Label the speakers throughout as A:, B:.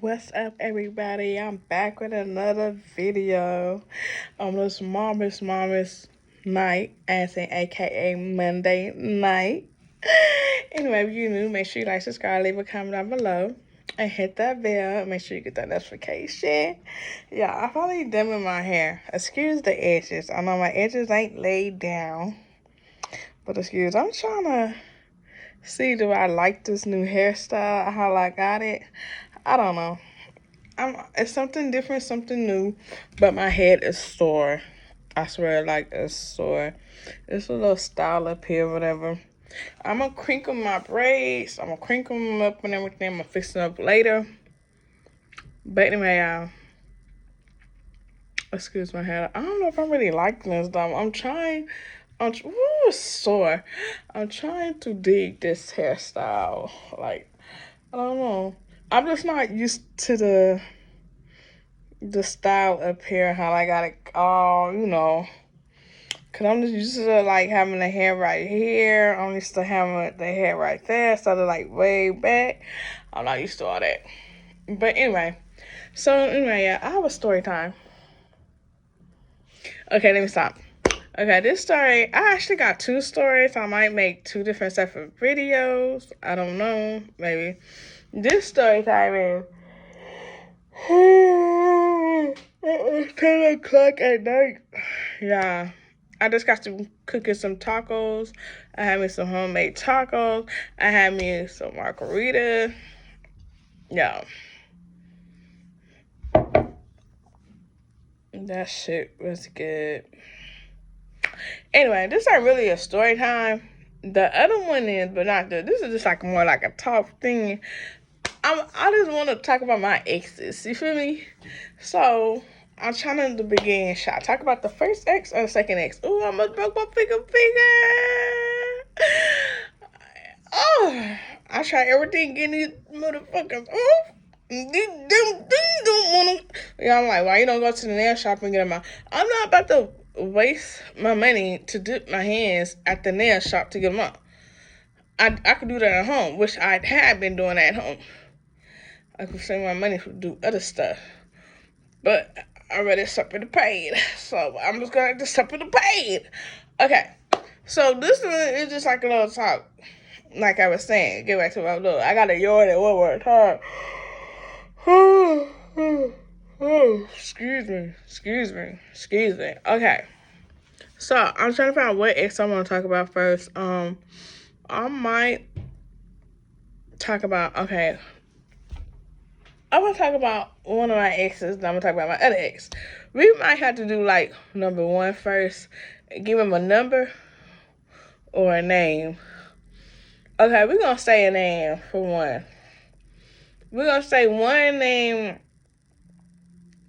A: What's up, everybody? I'm back with another video on this marvelous night, as in AKA Monday night. Anyway, if you're new, make sure you like, subscribe, leave a comment down below, and hit that bell. Make sure you get that notification. Yeah, I finally done with my hair. Excuse the edges. I know my edges ain't laid down, but excuse. I'm trying to see, do I like this new hairstyle? How I got it? I don't know. It's something different, something new, but my head is sore. I swear, like, it's sore. It's a little style up here, whatever. I'm gonna crinkle my braids. I'm gonna crinkle them up and everything. I'm gonna fix them up later. But anyway, excuse my hair. I don't know if I'm really liking this, though. Ooh, it's sore. I'm trying to dig this hairstyle. Like, I don't know. I'm just not used to the style up here, how I got it all, because I'm just used to like having the hair right here. I'm used to having the hair right there, so they're like way back. I'm not used to all that. But anyway, yeah, I have a story time. Okay, let me stop. Okay, this story, I actually got two stories. I might make two different separate videos. I don't know, maybe. This story time is it's 10 o'clock at night. Yeah. I just got to cooking some tacos. I had me some homemade tacos. I had me some margarita. Yeah. That shit was good. Anyway, this ain't really a story time. The other one is, but not this is just like more like a talk thing. I just want to talk about my exes. You feel me? So I'm trying to begin. Should I talk about the first ex or the second ex? Ooh, I almost broke my finger. Oh, I try everything getting these motherfuckers off. They don't want to. Yeah, I'm like, why you don't go to the nail shop and get them out? I'm not about to waste my money to dip my hands at the nail shop to get them out. I could do that at home, which I had been doing at home. I could save my money to do other stuff. But I already separately paid. So I'm just going to separately paid. Okay. So this is just like a little talk. Like I was saying. Get back to my little. I got a yawn at one more time. Excuse me. Okay. So I'm trying to find out what ex I want to talk about first. I might talk about, okay, I'm going to talk about one of my exes, and I'm going to talk about my other ex. We might have to do, like, number one first. Give him a number or a name. Okay, we're going to say a name for one. We're going to say one name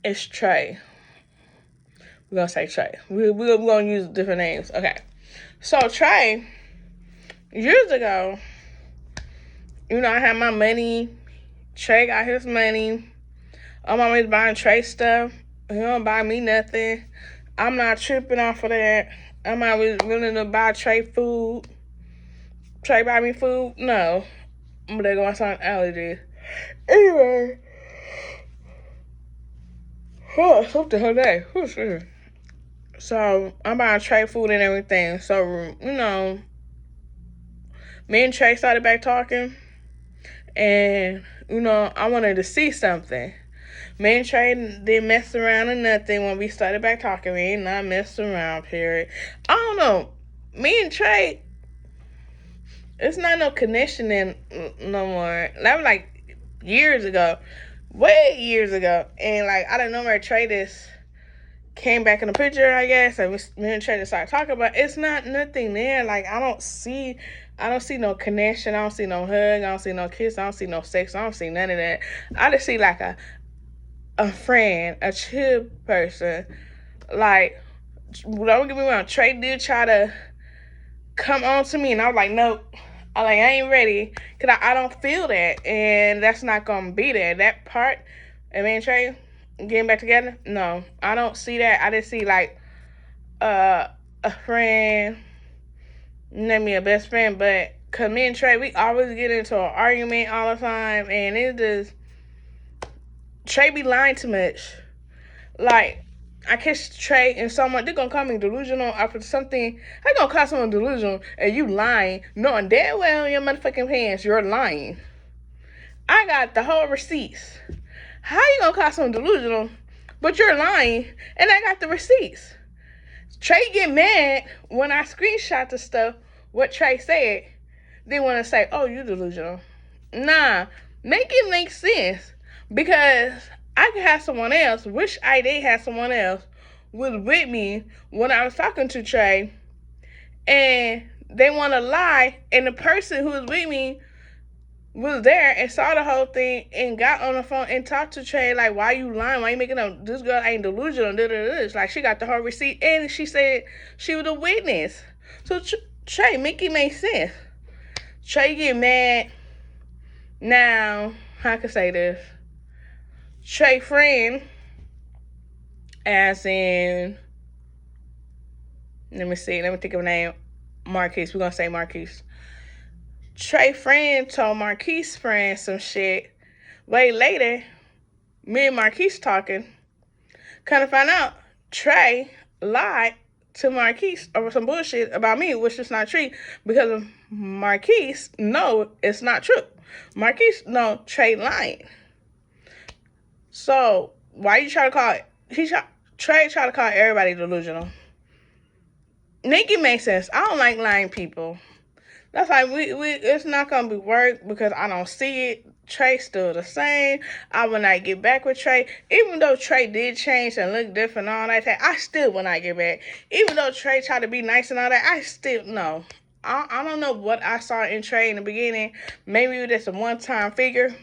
A: is Trey. We're going to say Trey. We're going to use different names. Okay. So, Trey, years ago, I had my money. Trey got his money. I'm always buying Trey stuff. He don't buy me nothing. I'm not tripping off of that. I'm always willing to buy Trey food. Trey buy me food? No. I'm gonna go on some allergies. Anyway. Oh, something her day. So I'm buying Trey food and everything. So, me and Trey started back talking. And, I wanted to see something. Me and Trey didn't mess around or nothing when we started back talking. We ain't not messed around, period. I don't know. Me and Trey, it's not no connection in no more. That was like years ago. Way years ago. And like, I don't know where Trey just came back in the picture, I guess. And me and Trey just started talking about it. It's not nothing there. Like, I don't see no connection. I don't see no hug. I don't see no kiss. I don't see no sex. I don't see none of that. I just see like a friend, a chill person. Like, don't get me wrong, Trey did try to come on to me, and I was like, nope. I ain't ready, because I don't feel that, and that's not going to be there. That part, and me and Trey getting back together, no, I don't see that. I just see, like, a friend, name me a best friend, but, because me and Trey, we always get into an argument all the time, and it just, Trey be lying too much. Like, I catch Trey and someone, they're gonna call me delusional after something. They're gonna call someone delusional and you lying, knowing damn well in your motherfucking pants you're lying. I got the whole receipts. How you gonna call someone delusional, but you're lying, and I got the receipts? Trey get mad when I screenshot the stuff, what Trey said. They want to say, oh, you delusional. Nah, make it make sense. Because I could have someone else, wish I did have someone else, was with me when I was talking to Trey, and they want to lie, and the person who was with me was there and saw the whole thing and got on the phone and talked to Trey like, why you lying? Why you making up? This girl ain't delusional. It's like she got the whole receipt and she said she was a witness. So Trey, make it make sense. Trey get mad. Now, how can I say this? Trey friend, as in, let me think of a name. Marquise. We're going to say Marquise. Trey friend told Marquise friend some shit. Way later, me and Marquise talking. Kind of find out Trey lied to Marquise over some bullshit about me, which is not true, because Marquise know it's not true. Marquise know Trey lying. So why you try to call it? Trey try to call everybody delusional. Make it make sense. I don't like lying people. That's like it's not gonna be work because I don't see it. Trey still the same. I will not get back with Trey. Even though Trey did change and look different and all that, I still will not get back. Even though Trey tried to be nice and all that, I still no. I don't know what I saw in Trey in the beginning. Maybe it was just a one-time figure.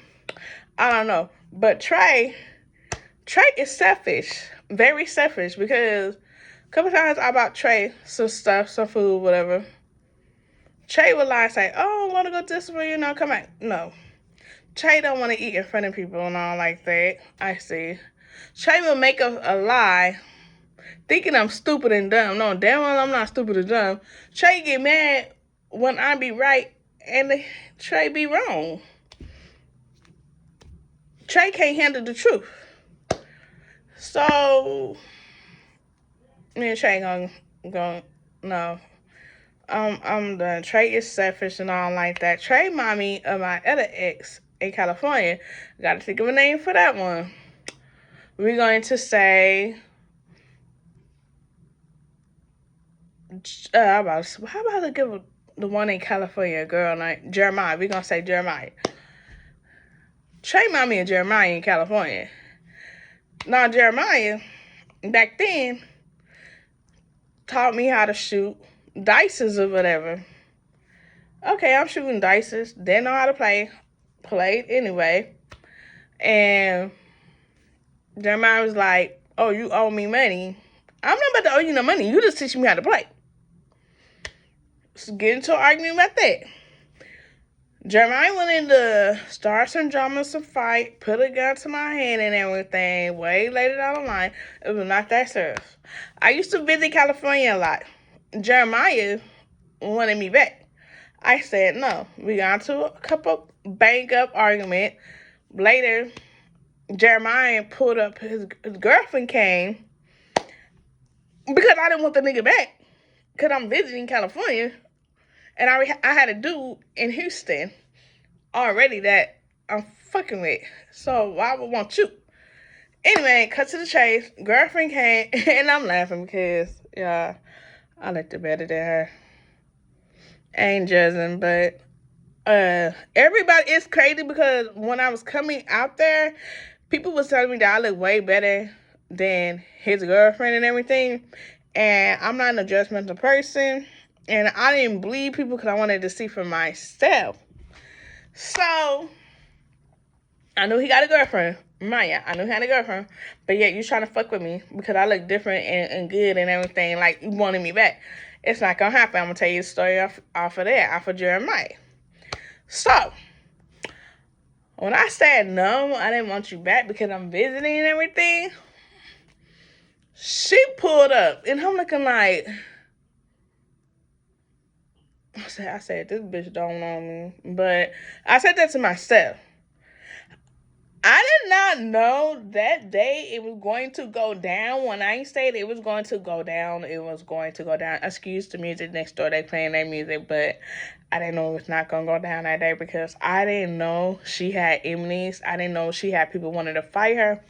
A: I don't know. But Trey is selfish. Very selfish, because a couple times I bought Trey some stuff, some food, whatever. Trey would lie and say, oh, I want to go this way, come out. No. Trey don't want to eat in front of people and all like that. I see. Trey will make a lie thinking I'm stupid and dumb. No, damn well I'm not stupid or dumb. Trey get mad when I be right and Trey be wrong. Trey can't handle the truth. So, me and Trey gonna no. I'm done. Trey is selfish and all like that. Trey mommy of my other ex in California. Gotta think of a name for that one. We're going to say how about to give the one in California a girl named Jeremiah. We're gonna say Jeremiah. Trey mommy and Jeremiah in California. Now Jeremiah, back then, taught me how to shoot dices or whatever. Okay, I'm shooting dices. Didn't know how to play. Played anyway. And Jeremiah was like, oh, you owe me money. I'm not about to owe you no money. You just teach me how to play. So get into an argument about that. Jeremiah went in to start some drama, some fight, put a gun to my hand and everything. Way later down the line, it was not that serious. I used to visit California a lot. Jeremiah wanted me back. I said no. We got into a couple bang up argument. Later, Jeremiah pulled up, his girlfriend came because I didn't want the nigga back because I'm visiting California. And I had a dude in Houston already that I'm fucking with. So why would I want you? Anyway, cut to the chase. Girlfriend came, and I'm laughing because, yeah, I liked it better than her. I ain't judging, but everybody is crazy because when I was coming out there, people was telling me that I look way better than his girlfriend and everything. And I'm not a judgmental person. And I didn't believe people because I wanted to see for myself. So, I knew he got a girlfriend. Maya, I knew he had a girlfriend. But yet, you trying to fuck with me because I look different and good and everything. Like, you wanted me back. It's not going to happen. I'm going to tell you the story off of that, off of Jeremiah. So, when I said no, I didn't want you back because I'm visiting and everything, she pulled up. And I'm looking like, I said, this bitch don't know me. But I said that to myself. I did I know that day it was going to go down. When I said it was going to go down, it was going to go down. Excuse the music next door, they playing their music, but I didn't know it was not going to go down that day because I didn't know she had enemies. I didn't know she had people wanting to fight her.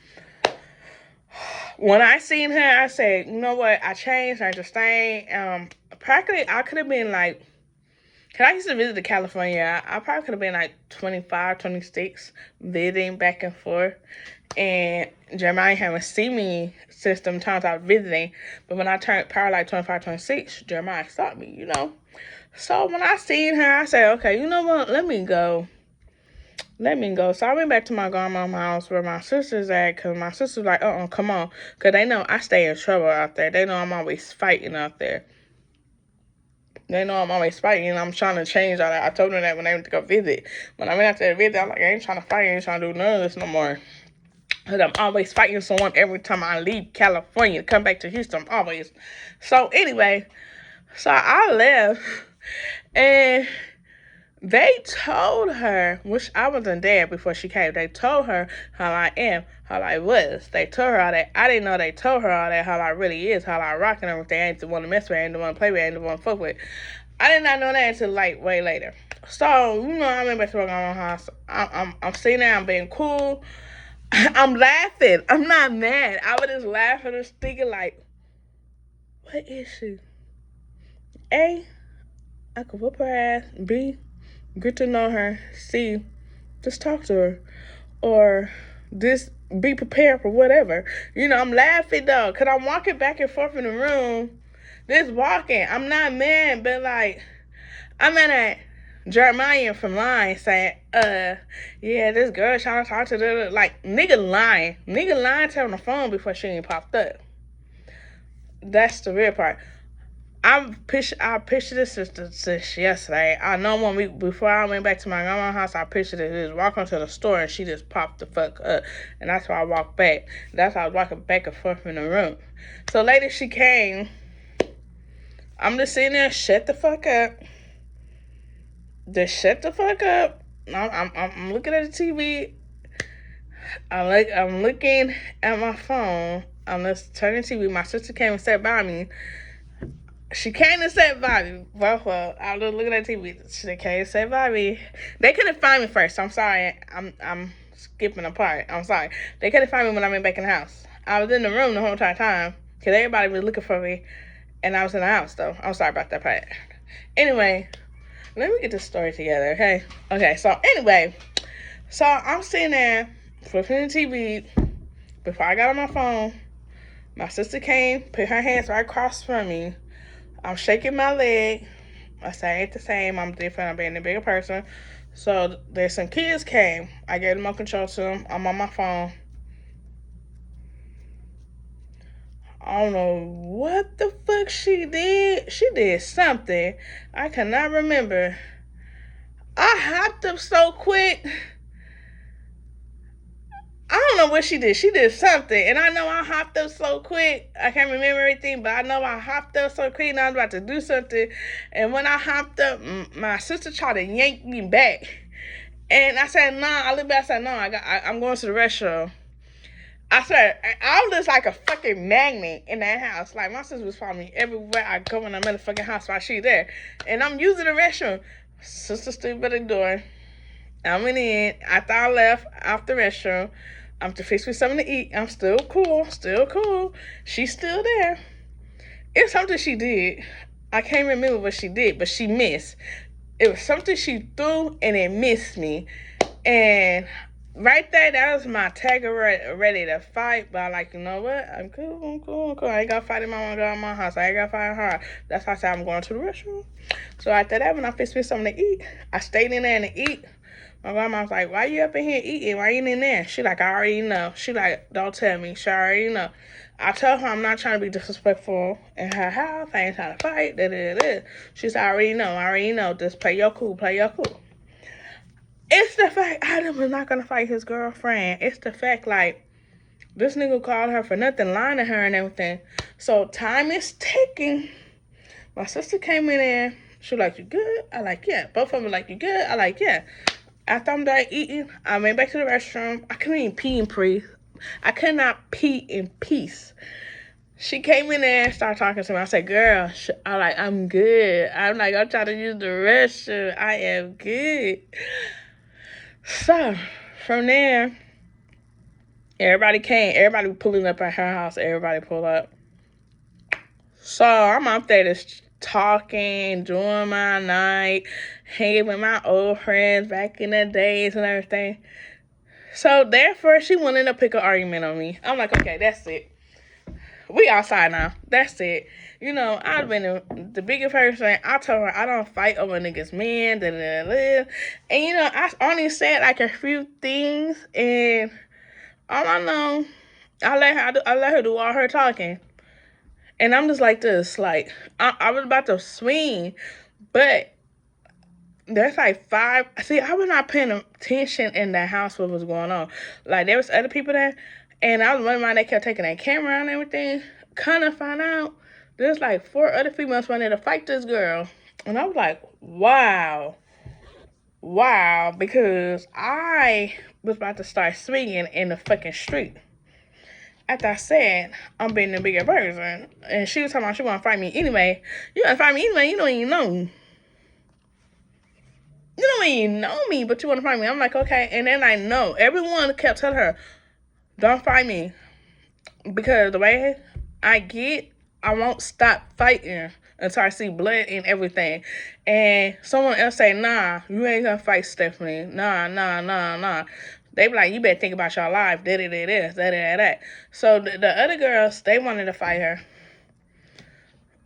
A: When I seen her, I said, you know what? I changed, I understand. Practically, I could have been like, because I used to visit California. I probably could have been like 25, 26, visiting back and forth. And Jeremiah haven't seen me since them times I was visiting. But when I turned probably like 25, 26, Jeremiah saw me, you know. So when I seen her, I said, okay, you know what? Let me go. So I went back to my grandma's house where my sister's at, because my sister's like, come on. Because they know I stay in trouble out there. They know I'm always fighting out there. They know I'm always fighting, and I'm trying to change all that. I told them that when they went to go visit. When I went out there to visit, I'm like, I ain't trying to fight. I ain't trying to do none of this no more. Because I'm always fighting someone every time I leave California to come back to Houston. I'm always. So anyway, so I left, and they told her, which I wasn't there before she came, they told her how I am, how I was. They told her all that. I didn't know they told her all that, how I really is, how I rock and everything. I ain't the one to mess with, I ain't the one to play with, I ain't the one to fuck with. I did not know that until like way later. So, you know, I went back to my grandma's house. I'm sitting there, I'm being cool. I'm laughing. I'm not mad. I was just laughing and thinking like, what is she? A, I could whoop her ass. B, get to know her. C, just talk to her. Or just be prepared for whatever. You know, I'm laughing though, because I'm walking back and forth in the room. Just walking. I'm not mad, but like, I'm at Jeremiah from lying saying, yeah, this girl trying to talk to the, like, nigga lying to her on the phone before she even popped up. That's the real part. I pictured this since yesterday. I know before I went back to my grandma's house, I pictured it. Just walking to the store and she just popped the fuck up. And that's why I walked back. That's why I was walking back and forth in the room. So later she came. I'm just sitting there, shut the fuck up. Just shut the fuck up. I'm looking at the TV. I'm looking at my phone. I'm just turning TV. My sister came and sat by me. She came and sat by me. Well, I was looking at TV. She came and sat by me. They couldn't find me first. I'm sorry. I'm skipping a part. I'm sorry. They couldn't find me when I went back in the house. I was in the room the whole entire time because everybody was looking for me, and I was in the house though. I'm sorry about that part. Anyway, let me get this story together, okay? Okay. So anyway, I'm sitting there flipping the TV. Before I got on my phone, my sister came, put her hands right across from me. I'm shaking my leg. I say, I ain't the same. I'm different. I'm being a bigger person. So there's some kids came. I gave them more control to them. I'm on my phone. I don't know what the fuck she did. She did something. I cannot remember. I hopped up so quick. I don't know what she did. She did something. And I know I hopped up so quick. I can't remember everything, but I know I hopped up so quick and I was about to do something. And when I hopped up, my sister tried to yank me back. And I said, nah. I looked back and said, no, I'm going to the restroom. I said, I was just like a fucking magnet in that house. Like, my sister was following me everywhere I go in the motherfucking house while she there. And I'm using the restroom. Sister stood by the door. I went in. After I left out the restroom, I'm to fix me something to eat. I'm still cool. She's still there. It's something she did. I can't remember what she did, but she missed. It was something she threw, and it missed me. And right there, that was my tagger ready to fight. But I'm like, you know what? I'm cool. I ain't got to fight in my house. I ain't got to fight her. That's why I said I'm going to the restroom. So after that, when I fixed me something to eat, I stayed in there and eat. My grandma was like, why you up in here eating? Why you in there? She like, I already know. She like, don't tell me. She already know. I told her I'm not trying to be disrespectful in her house. I ain't trying to fight. She said, I already know. Just play your cool. It's the fact Adam was not going to fight his girlfriend. It's the fact, like, this nigga called her for nothing, lying to her and everything. So time is ticking. My sister came in there. She like, you good? I like, yeah. Both of them like, you good? I like, yeah. After I'm done eating, I went back to the restroom. I couldn't even pee in peace. I could not pee in peace. She came in there and started talking to me. I said, girl, I'm good. I'm trying to use the restroom. I am good. So, from there, everybody came. Everybody pulling up at her house. Everybody pulled up. So, I'm up there just talking, enjoying my night, hanging with my old friends back in the days and everything. So, therefore, she wanted to pick an argument on me. I'm like, okay, that's it. We outside now. That's it. I've been the biggest person. I told her I don't fight over niggas' men. And I only said like a few things, and all I know, I let her do all her talking, and I'm just like this. Like I was about to swing, but there's like five. See, I was not paying attention in the house what was going on. Like there was other people there, and I was running around. They kept taking that camera and everything. Kind of find out there's like 4 other females wanting to fight this girl, and I was like, wow, because I was about to start swinging in the fucking street. After I said I'm being the bigger person, and she was talking about she want to fight me anyway. You want to fight me anyway? You don't even know me. You don't even know me, but you want to fight me. I'm like, okay. And then I know everyone kept telling her, don't fight me, because the way I won't stop fighting until I see blood and everything. And someone else say, nah, you ain't gonna fight Stephanie. Nah. They be like, you better think about your life. That. So the other girls, they wanted to fight her.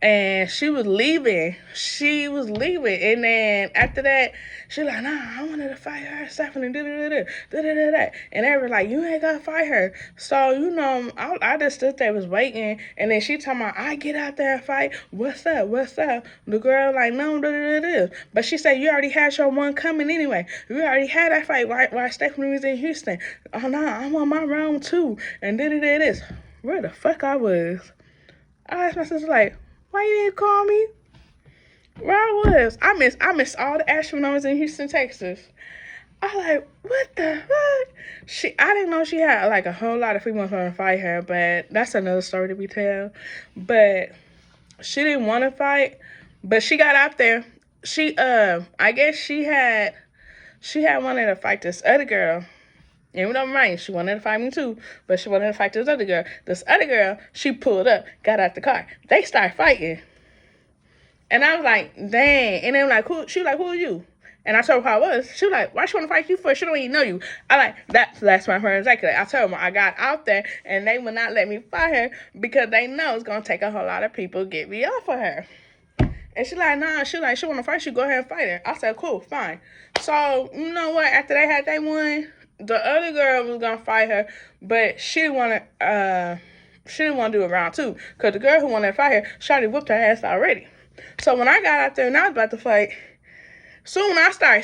A: And she was leaving. And then after that, she like, nah, I wanted to fight her, Stephanie. And they were like, you ain't gonna fight her. So, I just stood there, was waiting. And then she talking about, I get out there and fight. What's up? The girl like, no, But she said, you already had your one coming anyway. You already had that fight while Stephanie was in Houston. Oh, no, I'm on my round 2. And this. Where the fuck I was? I asked my sister like, why you didn't call me? Where I was. I missed all the action when I was in Houston, Texas. I like, what the fuck? I didn't know she had like a whole lot of females trying to fight her, but that's another story to be told. But she didn't want to fight, but she got out there. I guess she wanted to fight this other girl. And don't mind, she wanted to fight me too, but she wanted to fight this other girl. This other girl, she pulled up, got out the car. They started fighting. And I was like, dang. And they were like, she was like, who are you? And I told her who I was. She was like, why she want to fight you for? She don't even know you. I like, that's my friend exactly. I told them I got out there, and they would not let me fight her because they know it's going to take a whole lot of people to get me off of her. And she like, nah, she want to fight you, go ahead and fight her. I said, cool, fine. So, you know what? After they won, the other girl was gonna fight her, but she didn't want to do a round 2, because the girl who wanted to fight her, she already whooped her ass already. So when I got out there and I was about to fight, soon I started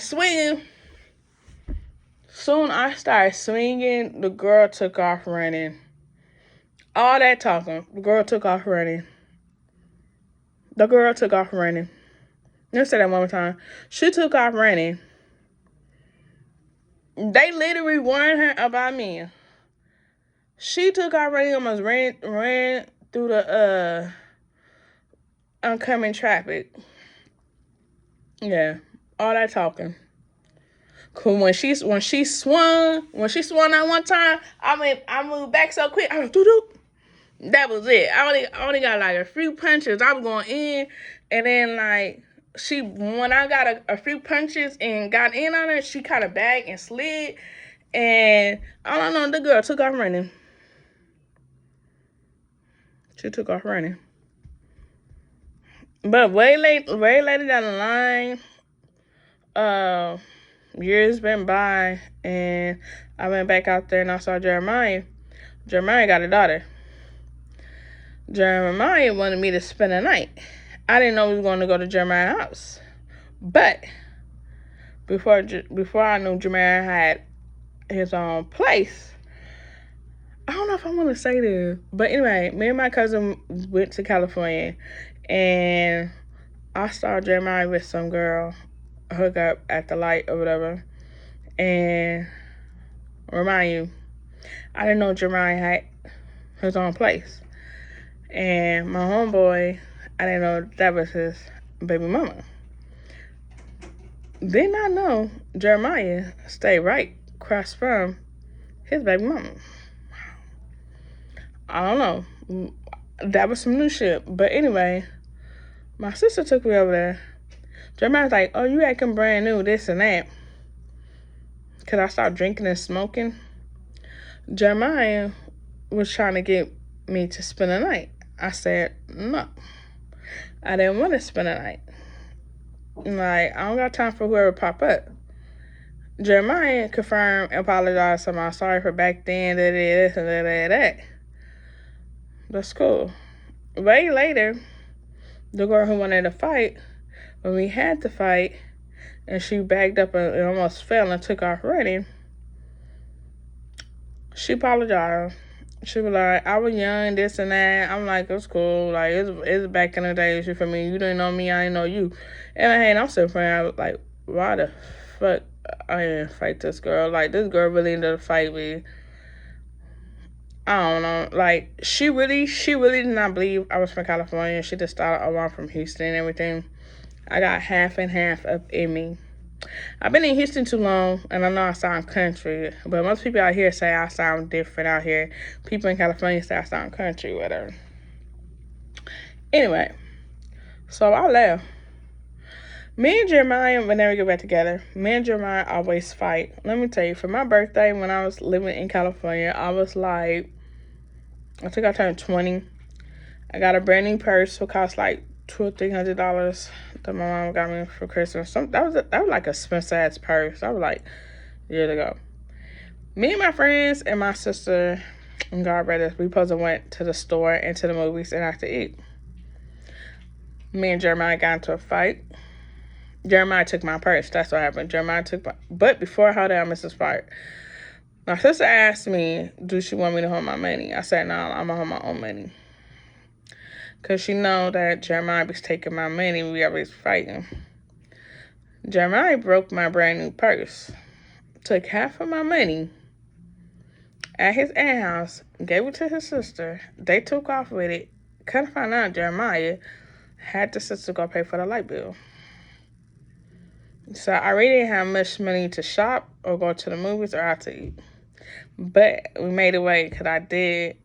A: swinging, the girl took off running. All that talking, the girl took off running. Let's say that one more time. She took off running. They literally warned her about me. She took off running, almost ran through the oncoming traffic. Yeah, all that talking. Cool. When she swung that one time, I moved back so quick. I was doo-doo. That was it. I only got like a few punches. I was going in, and then like when I got a few punches and got in on her, she kind of backed and slid, and I don't know, the girl took off running. She took off running. But way later down the line, years went by, and I went back out there and I saw Jeremiah. Jeremiah got a daughter. Jeremiah wanted me to spend the night. I didn't know we were going to go to Jeremiah's house. But before I knew Jeremiah had his own place, I don't know if I want to say this, but anyway, me and my cousin went to California, and I saw Jeremiah with some girl hook up at the light or whatever. And remind you, I didn't know Jeremiah had his own place. And my homeboy, I didn't know that was his baby mama. Did not know Jeremiah stayed right across from his baby mama. I don't know. That was some new shit. But anyway, my sister took me over there. Jeremiah's like, oh, you acting brand new, this and that. Because I started drinking and smoking. Jeremiah was trying to get me to spend the night. I said, no. I didn't want to spend the night. Like, I don't got time for whoever pop up. Jeremiah confirmed and apologized. So I'm sorry for back then, this and that. That's cool. Way later, the girl who wanted to fight, when we had to fight, and she backed up and almost fell and took off running, she apologized. She was like, I was young, this and that. I'm like, it's cool. Like, it's back in the days. You feel me? You didn't know me, I didn't know you. And I'm still praying. I was like, why the fuck I didn't fight this girl? Like, this girl really ended up fighting me. I don't know. Like, she really did not believe I was from California. She just thought I was from Houston and everything. I got half and half up in me. I've been in Houston too long, and I know I sound country, but most people out here say I sound different out here. People in California say I sound country, whatever. Anyway, so I left. Me and Jeremiah would never get back together. Me and Jeremiah always fight. Let me tell you, for my birthday, when I was living in California, I was like, I think I turned 20. I got a brand new purse, it cost like $200 or $300 that my mom got me for Christmas. That was like a expensive ass purse. That was like years ago. Me and my friends and my sister and God brothers, we supposed to went to the store and to the movies and after eat. Me and Jeremiah got into a fight. Jeremiah took my purse. That's what happened. But before I held out Mrs. Part, my sister asked me, do she want me to hold my money? I said, no, I'm gonna hold my own money. Because she know that Jeremiah was taking my money. We always fighting. Jeremiah broke my brand new purse. Took half of my money at his aunt's house. Gave it to his sister. They took off with it. Couldn't find out Jeremiah had the sister go pay for the light bill. So I really didn't have much money to shop or go to the movies or out to eat. But we made it way because I did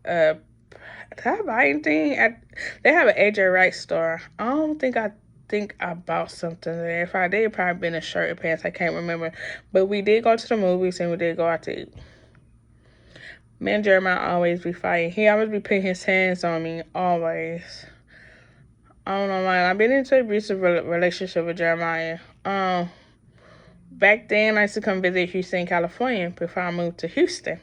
A: did I buy anything? They have an AJ Wright store. I think I bought something there. If I did, probably been a shirt and pants. I can't remember. But we did go to the movies and we did go out to eat. Me and Jeremiah always be fighting. He always be putting his hands on me. Always. I don't know why. I've been into a abusive relationship with Jeremiah. Back then, I used to come visit Houston, California before I moved to Houston.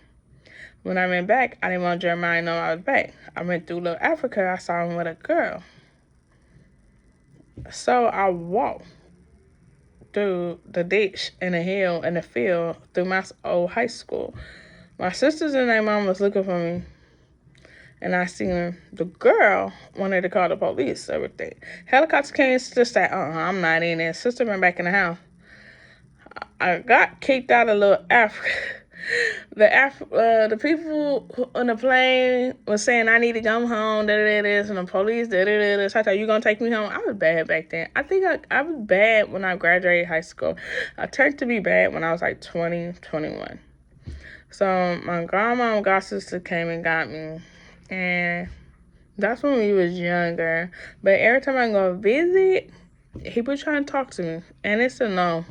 A: When I went back, I didn't want Jeremiah to know I was back. I went through Little Africa. I saw him with a girl. So I walked through the ditch and the hill and the field through my old high school. My sisters and their mom was looking for me. And I seen the girl wanted to call the police, everything. Helicopter came, sister said, I'm not in there. Sister went back in the house. I got kicked out of Little Africa. The people on the plane was saying I need to come home, and the police, So I thought, you gonna take me home? I was bad back then. I think I was bad when I graduated high school. I turned to be bad when I was like 20, 21. So my grandma and god sister came and got me. And that's when we was younger. But every time I go visit, he was trying to talk to me. And it's a no.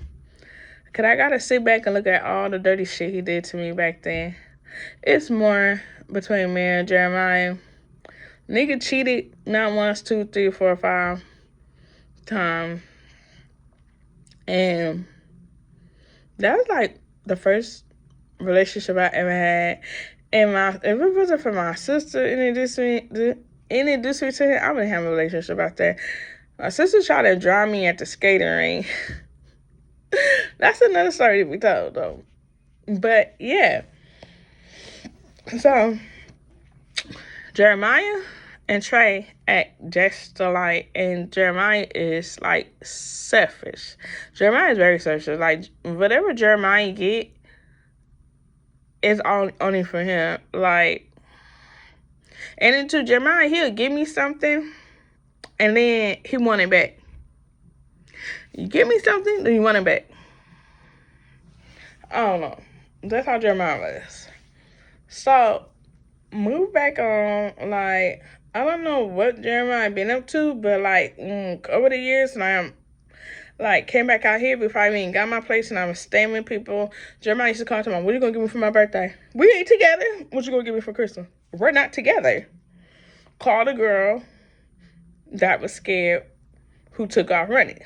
A: Because I got to sit back and look at all the dirty shit he did to me back then. It's more between me and Jeremiah. Nigga cheated not once, 2, 3, 4, 5 times. And that was like the first relationship I ever had. And if it wasn't for my sister introduced me to him, I wouldn't have a relationship out there. My sister tried to draw me at the skating rink. That's another story to be told, though. But, yeah. So, Jeremiah and Trey act just alike, and Jeremiah is like selfish. Jeremiah is very selfish. Like whatever Jeremiah get is only for him. Like, and then to Jeremiah, he'll give me something, and then he want it back. You give me something, then you want it back. I don't know. That's how Jeremiah was. So move back on, like, I don't know what Jeremiah been up to, but like over the years, and I am like came back out here before I even got my place, and I was staying with people. Jeremiah used to come to me, "What are you gonna give me for my birthday? We ain't together. What you gonna give me for Christmas? We're not together." Called a girl that was scared, who took off running,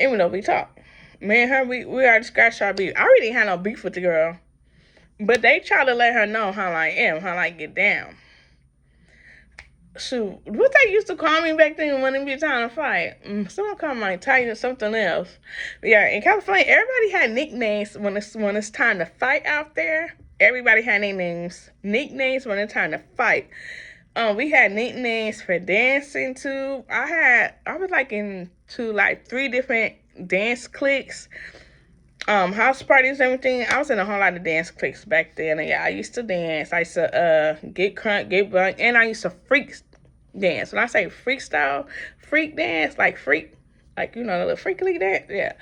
A: even though we talked. Me and her, we already scratched our beef. I already had no beef with the girl, but they try to let her know how I am, how I get down. Shoot, what they used to call me back then when it be time to fight? Someone called me Titan or something else. But yeah, in California, everybody had nicknames when it's time to fight out there. Everybody had nicknames when it's time to fight. We had nicknames for dancing too. I was like into like 3 different dance cliques. House parties and everything. I was in a whole lot of dance cliques back then. And yeah, I used to dance. I used to get crunk, get bunk, and I used to freak dance. When I say freestyle, freak dance, like freak, like, you know, the little freaky dance. Yeah,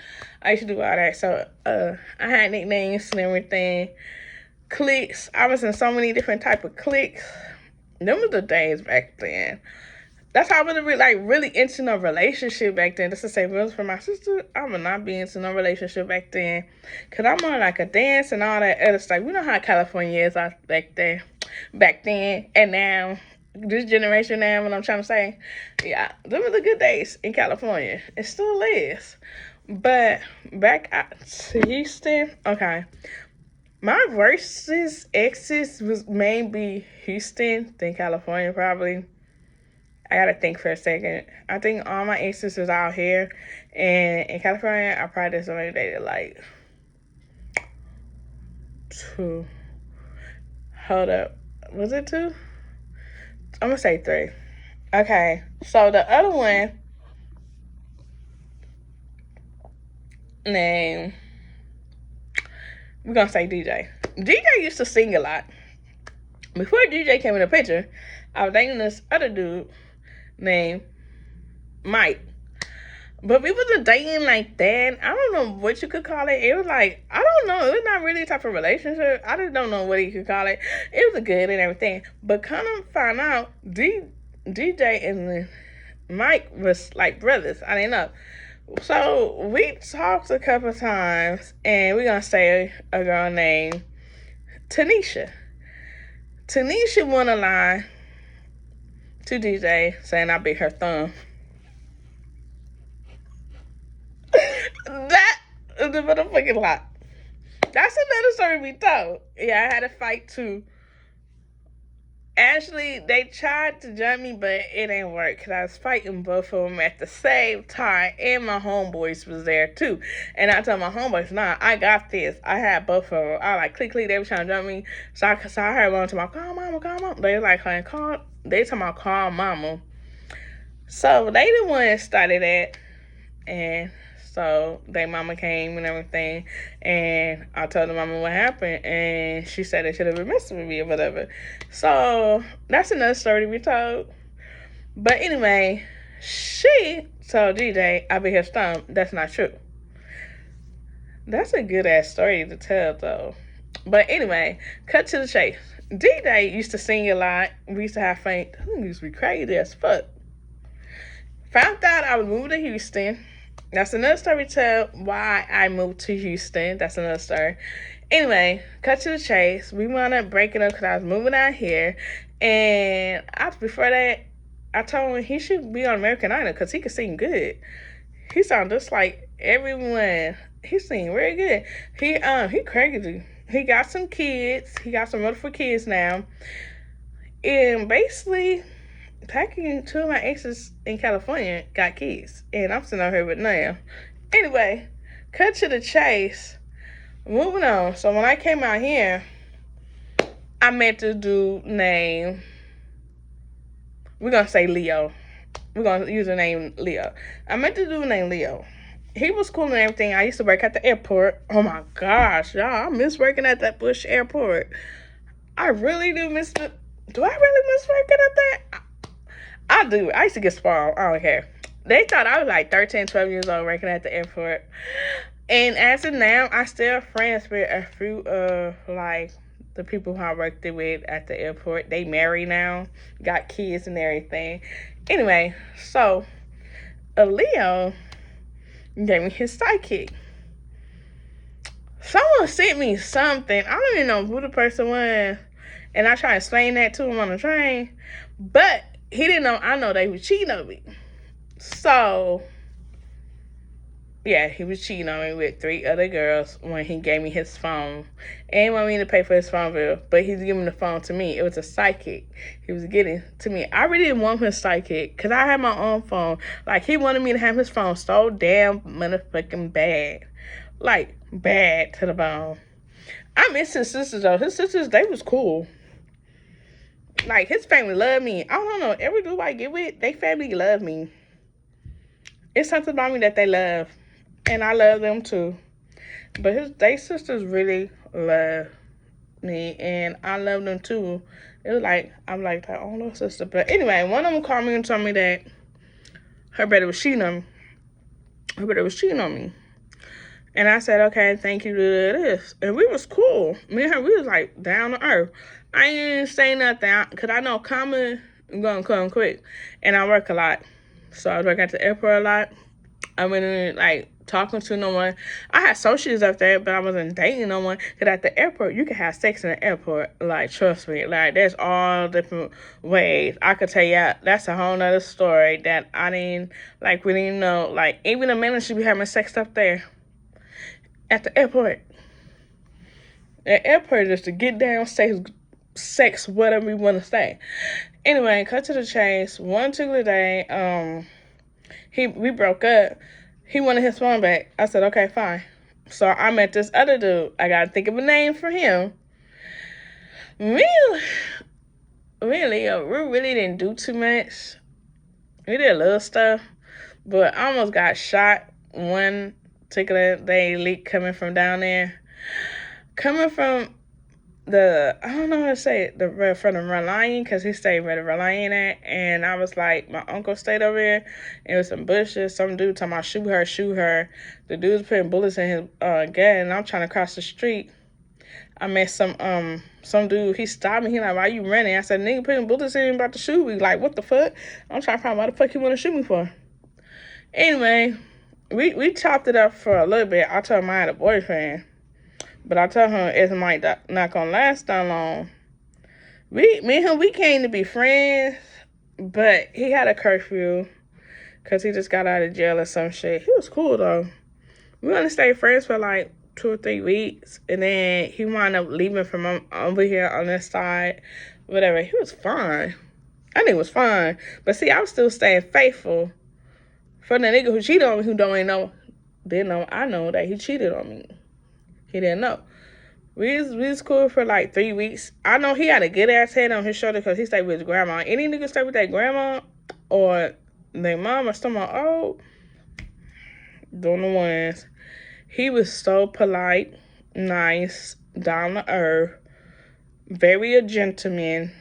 A: I used to do all that. So I had nicknames and everything. Cliques. I was in so many different type of cliques. Them were the days back then. That's how I was really into no relationship back then. Just to say, really for my sister, I would not be into no relationship back then. Because I'm on like a dance and all that other stuff. You know how California is back then. And now, this generation now, what I'm trying to say. Yeah, them were the good days in California. It still is. But back out to Houston, okay. My versus exes was maybe Houston, then California probably. I gotta think for a second. I think all my exes was out here, and in California, I probably just only dated like 2. Hold up, was it 2? I'm gonna say 3. Okay, so the other one name, we're gonna say DJ. DJ used to sing a lot. Before DJ came in the picture, I was dating this other dude named Mike. But we wasn't dating like that. I don't know what you could call it. It was like, I don't know. It was not really a type of relationship. I just don't know what you could call it. It was good and everything. But kind of found out DJ and Mike was like brothers. I didn't know. So we talked a couple times, and we're going to say a girl named Tanisha. Tanisha won a line to DJ saying I bit her thumb. That is a motherfucking lie. That's another story we told. Yeah, I had a fight too. Actually, they tried to jump me, but it didn't work because I was fighting both of them at the same time, and my homeboys was there too. And I told my homeboys, "Nah, I got this." I had both of them. I like click. They were trying to jump me, so I heard one to my call mama, call mama. They were like call. They talking about call mama. So they the ones started that, and so their mama came and everything, and I told the mama what happened, and she said they should have been messing with me or whatever. So that's another story we told. But anyway, she told DJ I bit her thumb. That's not true. That's a good ass story to tell though. But anyway, cut to the chase. DJ used to sing a lot. We used to have fun. He used to be crazy as fuck. Found out I was moving to Houston. That's another story to tell why I moved to Houston. That's another story. Anyway, cut to the chase. We wound up breaking up because I was moving out here. And before that, I told him he should be on American Idol because he could sing good. He sounded just like everyone. He sing very good. He crazy. He got some kids. He got some wonderful kids now. And basically, packing 2 of my exes in California got kids, and I'm sitting out here with none. Anyway, cut to the chase. Moving on. So when I came out here, I met this dude named We're going to say Leo. We're going to use the name Leo. I met the dude named Leo. He was cool and everything. I used to work at the airport. Oh my gosh, y'all. I miss working at that Bush airport. I really do miss the... Do I really miss working at that? I do. I used to get spoiled. I don't care. They thought I was like 13, 12 years old working at the airport. And as of now, I still friends with a few of, like, the people who I worked with at the airport. They married now. Got kids and everything. Anyway, so, a Leo gave me his sidekick. Someone sent me something. I don't even know who the person was. And I tried to explain that to him on the train. But he didn't know I know they was cheating on me. So, yeah, he was cheating on me with 3 other girls when he gave me his phone. And he wanted me to pay for his phone bill. But he's giving the phone to me. It was a sidekick. He was getting to me. I really didn't want his sidekick because I had my own phone. Like, he wanted me to have his phone so damn motherfucking bad. Like, bad to the bone. I miss his sisters, though. His sisters, they was cool. Like, his family loved me. I don't know. Every dude I get with, they family love me. It's something about me that they love. And I love them, too. But they sisters really love me. And I love them, too. It was like, I'm like, I don't know, sister. But anyway, one of them called me and told me that her brother was cheating on me. Her brother was cheating on me. And I said, okay, thank you to this. And we was cool. Me and her, we was like down to earth. I ain't say nothing because I know karma gonna come quick. And I work a lot. So I work at the airport a lot. I wasn't like talking to no one. I had associates up there, but I wasn't dating no one. Because at the airport, you can have sex in the airport. Like, trust me. Like, there's all different ways. I could tell you, that's a whole nother story that I didn't, like, we didn't know. Like, even the men should be having sex up there. At the airport. The airport is to get down, sex, whatever you want to say. Anyway, cut to the chase. One particular day, we broke up. He wanted his phone back. I said, okay, fine. So I met this other dude. I got to think of a name for him. Really, we really didn't do too much. We did a little stuff. But I almost got shot one particular day leak coming from down there. Coming from I don't know how to say it, from the Reliant, because he stayed where the Reliant at. And I was like, my uncle stayed over here. It was some bushes. Some dude talking about shoot her. The dude's putting bullets in his gun, and I'm trying to cross the street. I met some dude. He stopped me. He like, why you running? I said, nigga putting bullets in him about to shoot me. Like, what the fuck? I'm trying to find why the fuck he want to shoot me for. Anyway, we chopped it up for a little bit. I told him I had a boyfriend. But I told him it might not gonna last that long. Me and him, we came to be friends. But he had a curfew. Because he just got out of jail or some shit. He was cool, though. We only stayed friends for like 2 or 3 weeks. And then he wound up leaving from over here on this side. Whatever. He was fine. I think it was fine. But see, I was still staying faithful. For the nigga who cheated on me, who didn't know, I know that he cheated on me. He didn't know. We was cool for like 3 weeks. I know he had a good ass head on his shoulder because he stayed with his grandma. Any nigga stay with their grandma or their mom or someone old, don't know ones. He was so polite, nice, down to earth, very a gentleman,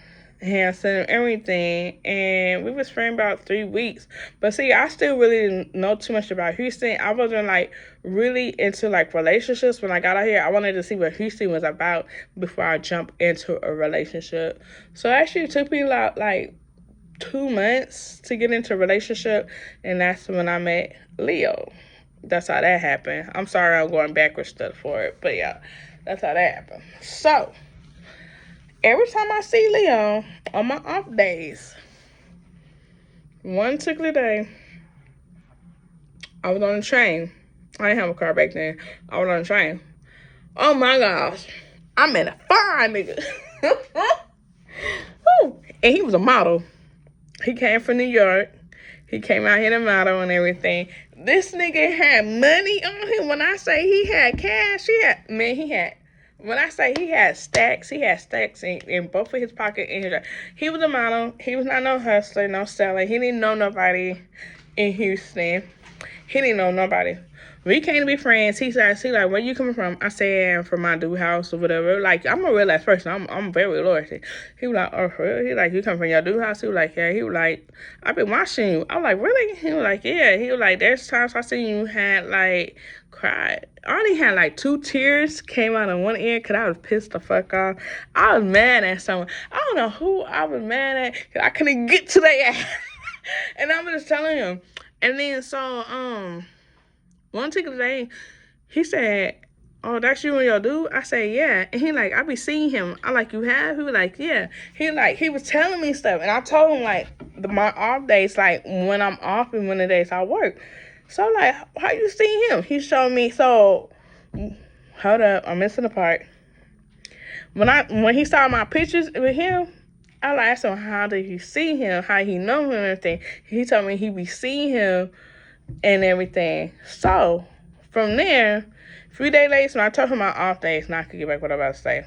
A: handsome, everything. And we was friends about 3 weeks. But see, I still really didn't know too much about Houston. I wasn't like really into like relationships. When I got out here, I wanted to see what Houston was about before I jump into a relationship. So actually it took me like 2 months to get into a relationship. And that's when I met Leo. That's how that happened. I'm sorry I'm going backwards stuff for it. But yeah, that's how that happened. So every time I see Leo on my off days, one particular day, I was on the train. I didn't have a car back then. I was on the train. Oh my gosh. I met a fine nigga. And he was a model. He came from New York. He came out here to model and everything. This nigga had money on him. When I say he had cash, he had When I say he had stacks in both of his pocket and his. He was a model. He was not no hustler, no seller. He didn't know nobody in Houston. He didn't know nobody. We came to be friends. He said, like, where you coming from? I said, from my dude house or whatever. Like, I'm a real ass person. I'm very loyalty. He was like, oh, for real? He like, you come from your dude house? He was like, yeah. He was like, I've been watching you. I was like, really? He was like, yeah. He was like, there's times I seen you had, like, cried. I only had, like, 2 tears came out of one ear because I was pissed the fuck off. I was mad at someone. I don't know who I was mad at because I couldn't get to their ass. And I'm just telling him. And then, so, one particular day, he said, oh, that's you and your dude? I said, yeah. And he like, I be seeing him. I like, you have? He was like, yeah. He was telling me stuff. And I told him, like, my off days, like, when I'm off and when the days I work. So, I'm like, how you see him? He showed me, so, hold up, I'm missing a part. When he saw my pictures with him, I asked him, how did he see him? How he know him and everything. He told me he be seeing him and everything. So, from there, a few days later, when I told him my off days, now I could get back what I'm about to say.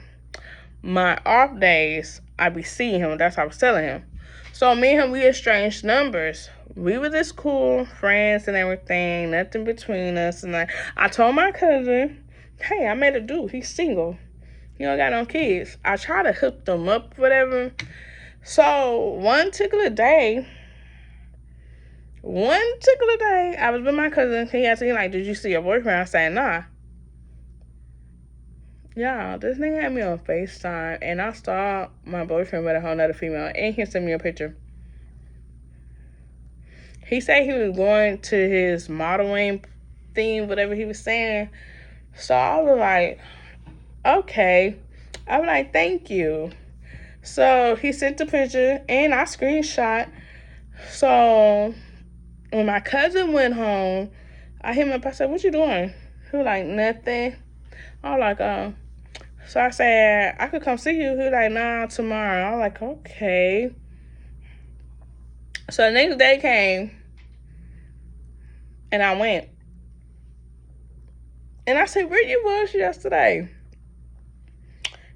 A: My off days, I be seeing him. That's how I was telling him. So, me and him, we exchanged numbers. We were just cool, friends and everything, nothing between us. And I told my cousin, hey, I met a dude. He's single. He don't got no kids. I try to hook them up, whatever. So, one particular day, I was with my cousin. He asked me, like, did you see your boyfriend? I said, nah. Yeah, this nigga had me on FaceTime, and I saw my boyfriend with a whole nother female, and he sent me a picture. He said he was going to his modeling thing, whatever he was saying. So I was like, okay. I was like, thank you. So he sent the picture, and I screenshot. So when my cousin went home, I hit him up. I said, what you doing? He was like, nothing. I was like, oh. So I said, I could come see you. He was like, nah, tomorrow. I was like, okay. So the next day came, and I went. And I said, where you was yesterday?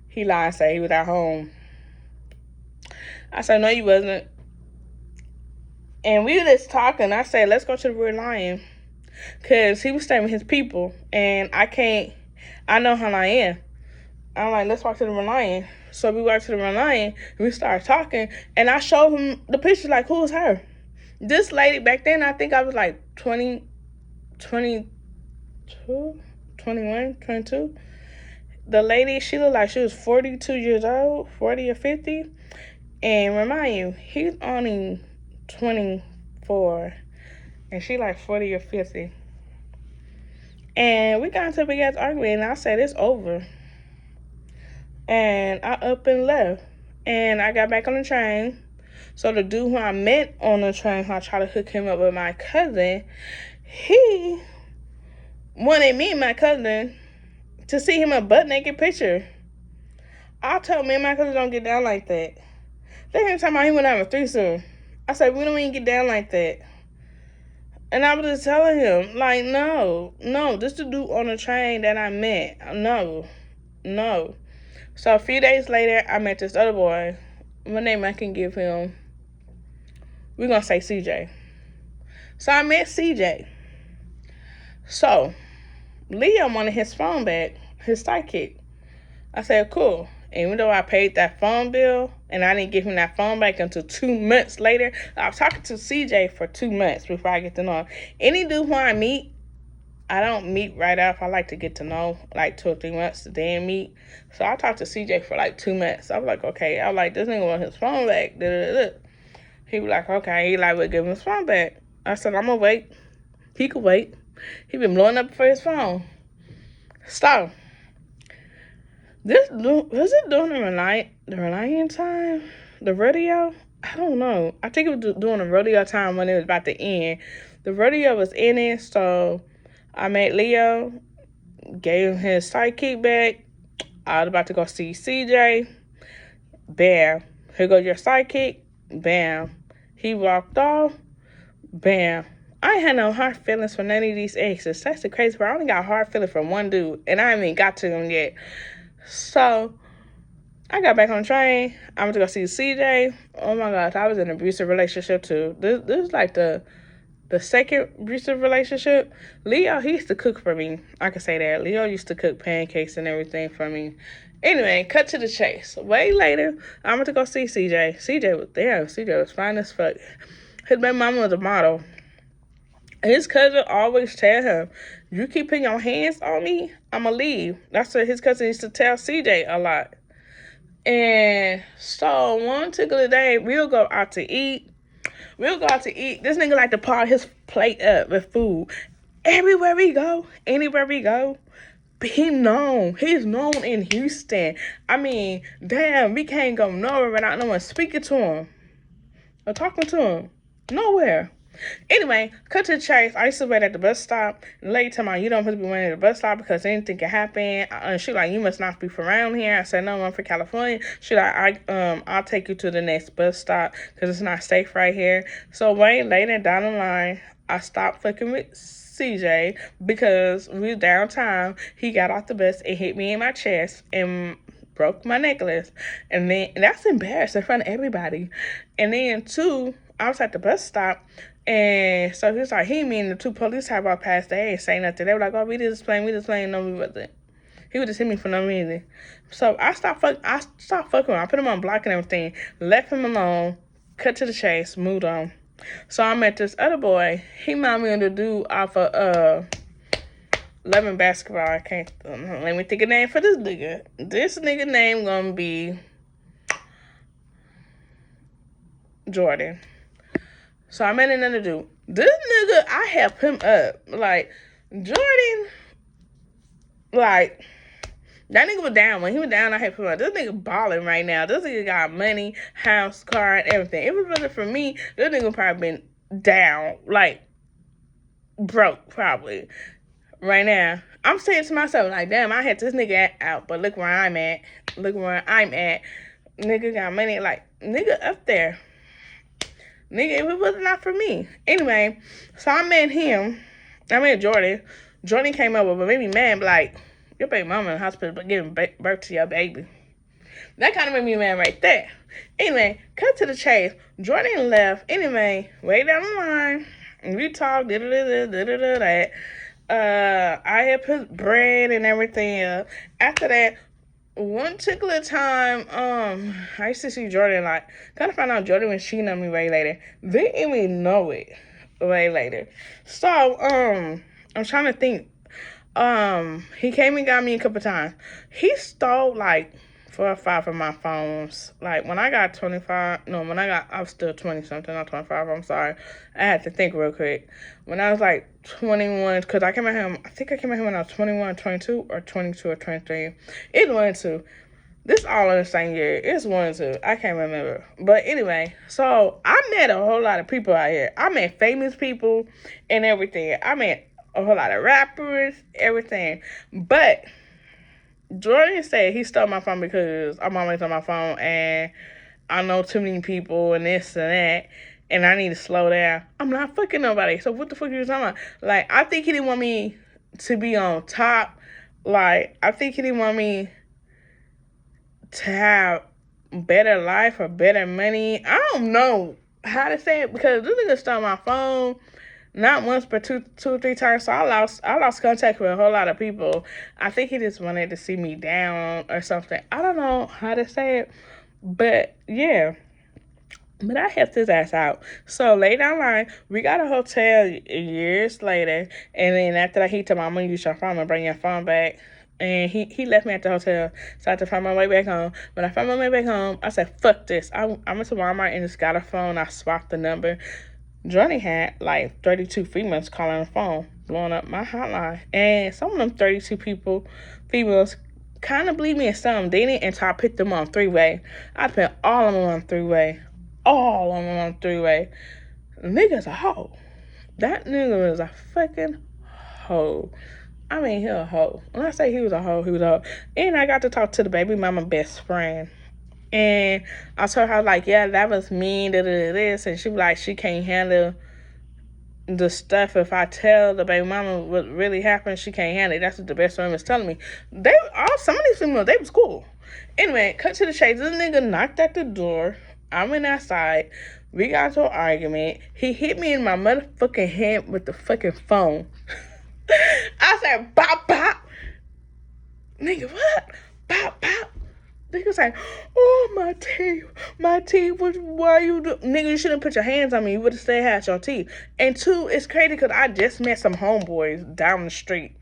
A: He lied and said he was at home. I said, no, you wasn't. And we were just talking. I said, let's go to the Red Lion. Because he was staying with his people. And I know how I am. I'm like, let's walk to the Red Lion. So we walked to the Red Lion. And we started talking. And I showed him the picture, like, who's her? This lady, back then, I think I was like 22, 21, 22. The lady, she looked like she was 42 years old, 40 or 50. And remind you, he's only 24. And she like 40 or 50. And we got into a big ass argument. And I said, it's over. And I up and left. And I got back on the train. So the dude who I met on the train, who I tried to hook him up with my cousin, he wanted me and my cousin to see him a butt naked picture. I told me and my cousin don't get down like that. They him talking about he went out with a threesome. I said, we don't even get down like that. And I was just telling him, like, no, this the dude on the train that I met. No. So a few days later, I met this other boy. What name I can give him? We're going to say CJ. So I met CJ. So Leo wanted his phone back, his sidekick. I said, cool. And even though I paid that phone bill and I didn't give him that phone back until 2 months later, I was talking to CJ for 2 months before I get to know him. Any dude who I meet, I don't meet right off. I like to get to know, like 2 or 3 months to then meet. So I talked to CJ for like 2 months. I was like, okay. I was like, this nigga want his phone back. He was like, okay. He like, we'll give him his phone back. I said, I'm going to wait. He could wait. He been blowing up for his phone. So, was it during the Reliant time? The rodeo? I don't know. I think it was during the rodeo time when it was about to end. The rodeo was ending, so I met Leo, gave him his sidekick back. I was about to go see CJ. Bam. Here goes your sidekick. Bam. He walked off. Bam. I ain't had no hard feelings for none of these exes. That's the crazy part. I only got hard feelings for one dude, and I haven't even got to him yet. So I got back on the train. I went to go see CJ. Oh my gosh, I was in an abusive relationship too. This is like the second abusive relationship. Leo, he used to cook for me. I can say that. Leo used to cook pancakes and everything for me. Anyway, cut to the chase. Way later, I went to go see CJ. CJ was there. CJ was fine as fuck. His baby mama was a model. His cousin always tell him, "You keep putting your hands on me, I'ma leave." That's what his cousin used to tell CJ a lot. And so one particular day, we'll go out to eat. This nigga like to pile his plate up with food. Everywhere we go, anywhere we go, he's known in Houston. I mean, damn, we can't go nowhere without no one speaking to him or talking to him. Nowhere. Anyway, cut to the chase. I used to wait at the bus stop. And the lady told me, "You don't supposed to be waiting at the bus stop because anything can happen." And she like, "You must not be from around here." I said, "No, I'm from California." She like, I'll take you to the next bus stop because it's not safe right here." So way later down the line, I stopped fucking with CJ because we was downtown. He got off the bus and hit me in my chest and broke my necklace. And then that's embarrassing in front of everybody. And then two, I was at the bus stop. And so he was like, me and the two police had walked past there and say nothing. They were like, "Oh, we just playing, no, we wasn't." He would just hit me for no reason. So I stopped fucking him. I put him on block and everything, left him alone, cut to the chase, moved on. So I met this other boy. He reminded me of the dude off of Loving Basketball. I can't, let me think of a name for this nigga. This nigga name gonna be Jordan. So I met another dude. This nigga, I helped him up. Like, Jordan, like, that nigga was down. When he was down, I helped him up. This nigga balling right now. This nigga got money, house, car, and everything. If it wasn't for me, this nigga probably been down. Like, broke, probably. Right now. I'm saying to myself, like, damn, I had this nigga out, but look where I'm at. Nigga got money. Like, nigga up there. Nigga, if it was not for me. Anyway, so I met Jordan. Jordan came over, but made me mad, like, your baby mama in the hospital but giving birth to your baby. That kind of made me mad right there. Anyway, cut to the chase. Jordan left. Anyway, way down the line, we talked, that. I had put bread and everything up. After that, one particular time, I used to see Jordan, like, kind of found out Jordan was cheating on me way later. They didn't even know it way later. So, I'm trying to think. He came and got me a couple times. He stole, like, 4 or 5 of my phones. Like, when I got I was still 20-something, not 25, I'm sorry. I had to think real quick. When I was, like, 21, because I came at him when I was 21, 22, or 22 or 23. It's 1 or 2. This all in the same year. It's 1 or 2. I can't remember. But anyway, so I met a whole lot of people out here. I met famous people and everything. I met a whole lot of rappers, everything. But Jordan said he stole my phone because I'm always on my phone and I know too many people and this and that and I need to slow down. I'm not fucking nobody. So what the fuck are you talking about? Like, I think he didn't want me to be on top. Like, I think he didn't want me to have better life or better money. I don't know how to say it because this nigga stole my phone. Not once, but two or three times. So I lost contact with a whole lot of people. I think he just wanted to see me down or something. I don't know how to say it, but yeah. But I helped his ass out. So later down the line, we got a hotel years later, and then after that, he told me, "I'm gonna use your phone and bring your phone back." And he left me at the hotel, so I had to find my way back home. When I found my way back home, I said, "Fuck this." I went to Walmart and just got a phone. I swapped the number. Johnny had like 32 females calling the phone, blowing up my hotline. And some of them 32 females, kind of believe me and some didn't until I picked them on 3-way. I put all of them on 3-way. Nigga's a hoe. That nigga was a fucking hoe. I mean, he a hoe. When I say he was a hoe, he was a hoe. And I got to talk to the baby mama best friend. And I told her, like, yeah, that was mean, this. And she was like, she can't handle the stuff, if I tell the baby mama what really happened, she can't handle it. That's what the best friend was telling me. Some of these females, they was cool. Anyway, cut to the chase. This nigga knocked at the door. I went outside. We got into an argument. He hit me in my motherfucking head with the fucking phone. I said, bop, bop. Nigga, what? Bop, bop. Nigga's like, oh, my teeth, why you do? Nigga, you shouldn't put your hands on me. You would have stayed had your teeth. And two, it's crazy because I just met some homeboys down the street.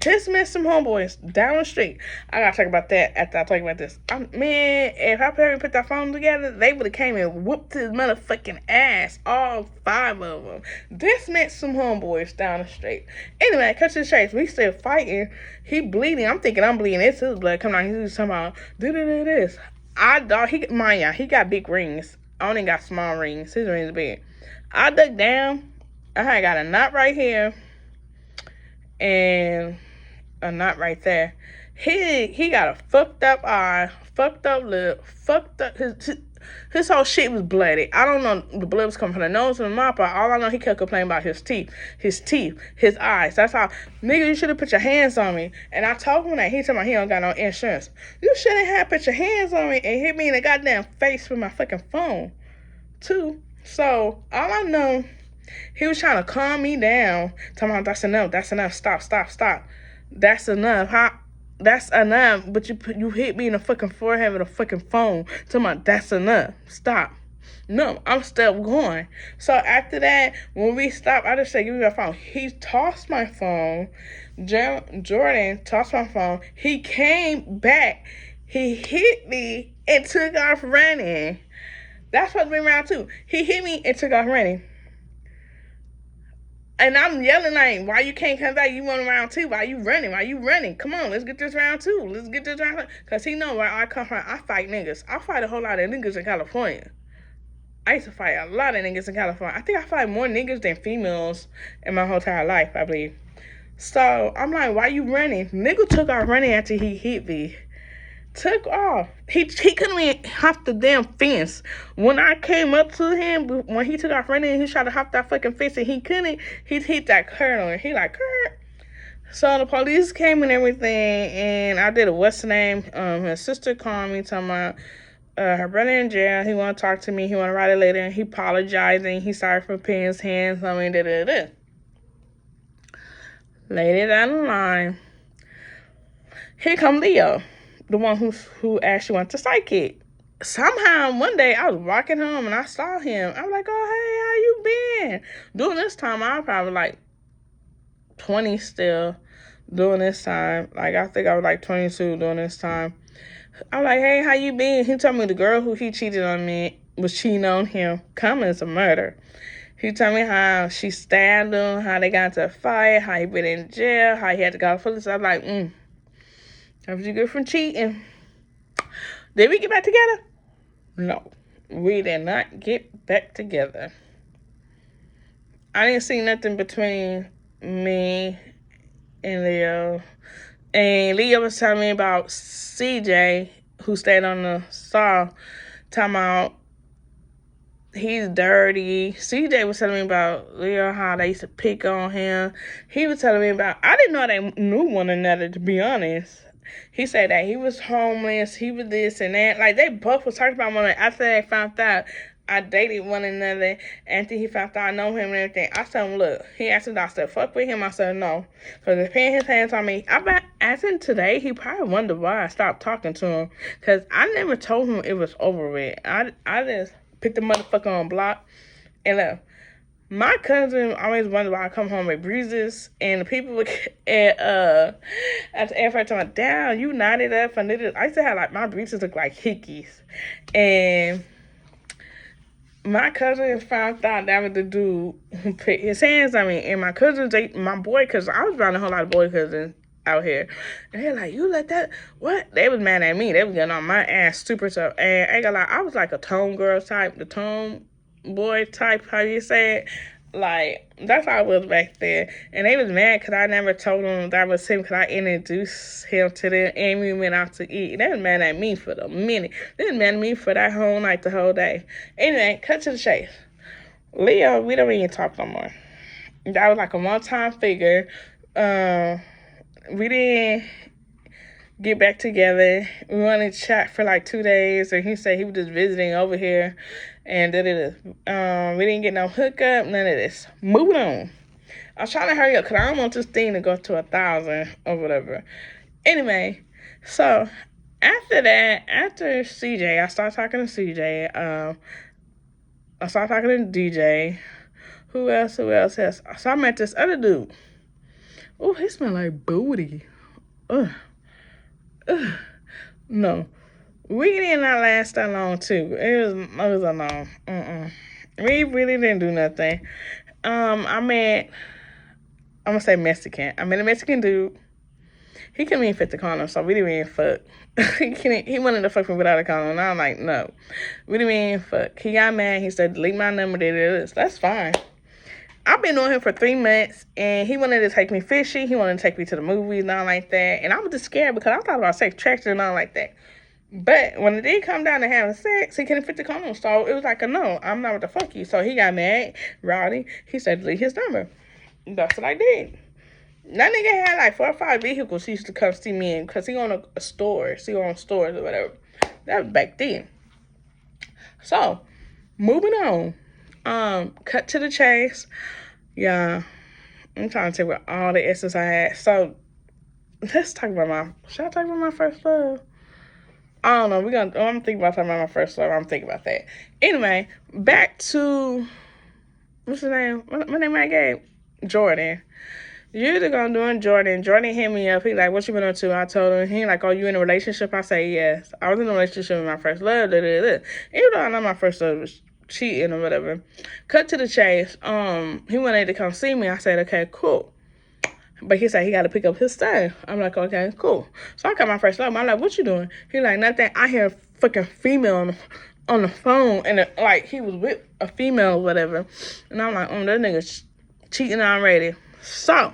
A: I gotta talk about that after I talk about this. Man, if I put that phone together, they would have came and whooped his motherfucking ass. All 5 of them. Just met some homeboys down the street. Anyway, cut to the chase. We still fighting. He bleeding. I'm thinking I'm bleeding. It's his blood coming out. He's talking about, do this. He got big rings. I only got small rings. His rings are big. I dug down. I got a knot right here. And a knot right there. He got a fucked up eye, fucked up lip, fucked up his whole shit was bloody. I don't know, the blood was coming from the nose and the mouth, but all I know, he kept complaining about his teeth, his eyes. That's how, nigga, you should have put your hands on me. And I told him that. He told me he don't got no insurance. You shouldn't have put your hands on me and hit me in the goddamn face with my fucking phone too. So all I know, he was trying to calm me down. Talking about, that's enough, stop. That's enough. That's enough, but you hit me in the fucking forehead with a fucking phone. Talking about, that's enough, stop. No, I'm still going. So after that, when we stopped, I just said, give me your phone. He tossed my phone. Jordan tossed my phone. He came back. He hit me and took off running. That's what's been round 2. He hit me and took off running. And I'm yelling at him, why you can't come back? You want round 2? Why you running? Come on, let's get this round 2. Because he know where I come from. I fight niggas. I fight a whole lot of niggas in California. I used to fight a lot of niggas in California. I think I fight more niggas than females in my whole entire life, I believe. So I'm like, why you running? Nigga took off running after he hit me. Took off. He couldn't even hop the damn fence. When I came up to him, when he took off running, he tried to hop that fucking fence and he couldn't. He hit that curl on it. He like, Kurt. So the police came and everything, and I did a what's the name? His sister called me talking about her brother in jail. He want to talk to me. He want to write a letter. And he apologizing. He sorry for putting his hands on me. Later down the line, here come Leo, the one who actually went to psychic. Somehow, one day, I was walking home and I saw him. I was like, oh, hey, how you been? During this time, I was probably like 20 still during this time. Like, I think I was like 22 during this time. I was like, hey, how you been? He told me the girl who he cheated on me was cheating on him. Coming as a murder. He told me how she stabbed him, how they got into a fight, how he been in jail, how he had to go to police. I was like, that was you good from cheating. Did we get back together? No, we did not get back together. I didn't see nothing between me and Leo. And Leo was telling me about CJ, who stayed on the saw, talking about he's dirty. CJ was telling me about Leo, how they used to pick on him. He was telling me about, I didn't know they knew one another, to be honest. He said that he was homeless, he was this and that. Like, they both was talking about one another. After they found out I dated one another, after he found out I know him and everything, I told him, look, he asked me, I said, fuck with him. I said, no. Because if putting his hands on me, I bet asking today, he probably wondered why I stopped talking to him. Because I never told him it was over with. I just picked the motherfucker on block and left. My cousin always wondered why I come home with bruises, and the people would at the airport talking, down, you knotted up, and I used to have like my bruises look like hickeys, and my cousin found out that was the dude who put his hands on me, and my cousins, my boy cousin, I was around a whole lot of boy cousins out here, and they're like, you let that, what? They was mad at me. They was getting on my ass super tough, and I ain't gonna lie, I was like a tone girl type, the tone boy type, how you say it. Like, that's how I was back there. And they was mad because I never told them that was him, because I introduced him to them and we went out to eat. They was mad at me for the minute. They was mad at me for that whole night, the whole day. Anyway, cut to the chase. Leo, we don't even talk no more. That was like a one-time figure. We didn't get back together. We wanted to chat for like 2 days, and he said he was just visiting over here, and we didn't get no hookup, none of this. Moving on. I was trying to hurry up because I don't want this thing to go to 1,000 or whatever. Anyway, so after that, after CJ, I started talking to CJ. I started talking to DJ. Who else? So I met this other dude. Oh, he smelled like booty. Ugh. No. We did not last that long, too. It was a long. We really didn't do nothing. I'm going to say Mexican. I met a Mexican dude. He couldn't even fit the condom, so we didn't even fuck. He wanted to fuck me without a condom, and I'm like, no. We didn't even fuck. He got mad. He said, delete my number. That's fine. I've been knowing him for 3 months, and he wanted to take me fishing. He wanted to take me to the movies and all like that. And I was just scared because I thought about sex attraction and all like that. But when it did come down to having sex, he couldn't fit the condom. So it was like, no, I'm not with the fuck you. So he got mad, rowdy. He said, delete his number. That's what I did. That nigga had like 4 or 5 vehicles he used to come see me in because he owned a store. He owned stores or whatever. That was back then. So, moving on. Cut to the chase. Yeah, I'm trying to take with all the S's I had. So, let's talk about should I talk about my first love? I don't know. I'm thinking about talking about my first love. I'm thinking about that. Anyway, back to, what's his name? My name I gave? Jordan. Years ago, doing Jordan hit me up. He like, what you been up to? I told him. He like, oh, you in a relationship? I say, yes. I was in a relationship with my first love. Even though I know my first love was cheating or whatever. Cut to the chase. He wanted to come see me. I said, okay, cool. But he said he got to pick up his stuff. I'm like, okay, cool. So I got my first love. I'm like, what you doing? He like, nothing. I hear a fucking female on the phone, and like he was with a female or whatever. And I'm like, that nigga's cheating already. So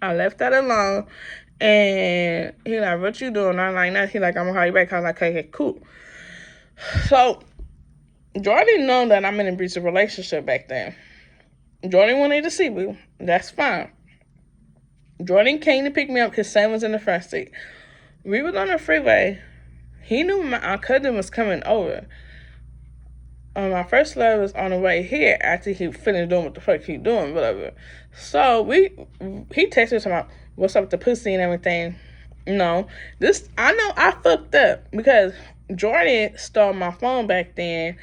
A: I left that alone, and he like, what you doing? I'm like, nothing. He like, I'm gonna call you back. I was like, okay, cool. So Jordan didn't know that I'm in an abusive relationship back then. Jordan wanted to see me. That's fine. Jordan came to pick me up. His son was in the front seat. We was on the freeway. He knew my cousin was coming over. My first love was on the way here after he finished doing what the fuck he doing, whatever. So he texted us about what's up with the pussy and everything. No, I know I fucked up because Jordan stole my phone back then,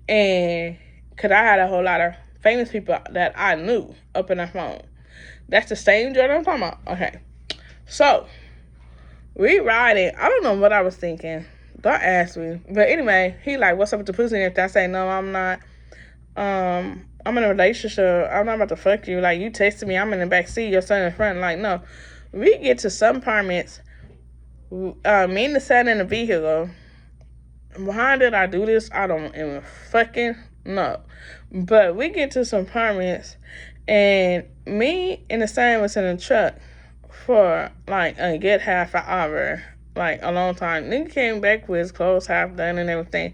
A: and because I had a whole lot of famous people that I knew up in that phone. That's the same Jordan I'm talking about. Okay, so we riding. I don't know what I was thinking. Don't ask me. But anyway, he like, what's up with the pussy? And if I say, no, I'm not. I'm in a relationship. I'm not about to fuck you. Like, you texted me. I'm in the back seat. Your son in front. Like, no. We get to some apartments. Me and the son in the vehicle. Why did I do this? I don't even fucking know. But we get to some apartments, and me and the son was in the truck for like a good half an hour. Like, a long time. Nigga came back with his clothes half done and everything.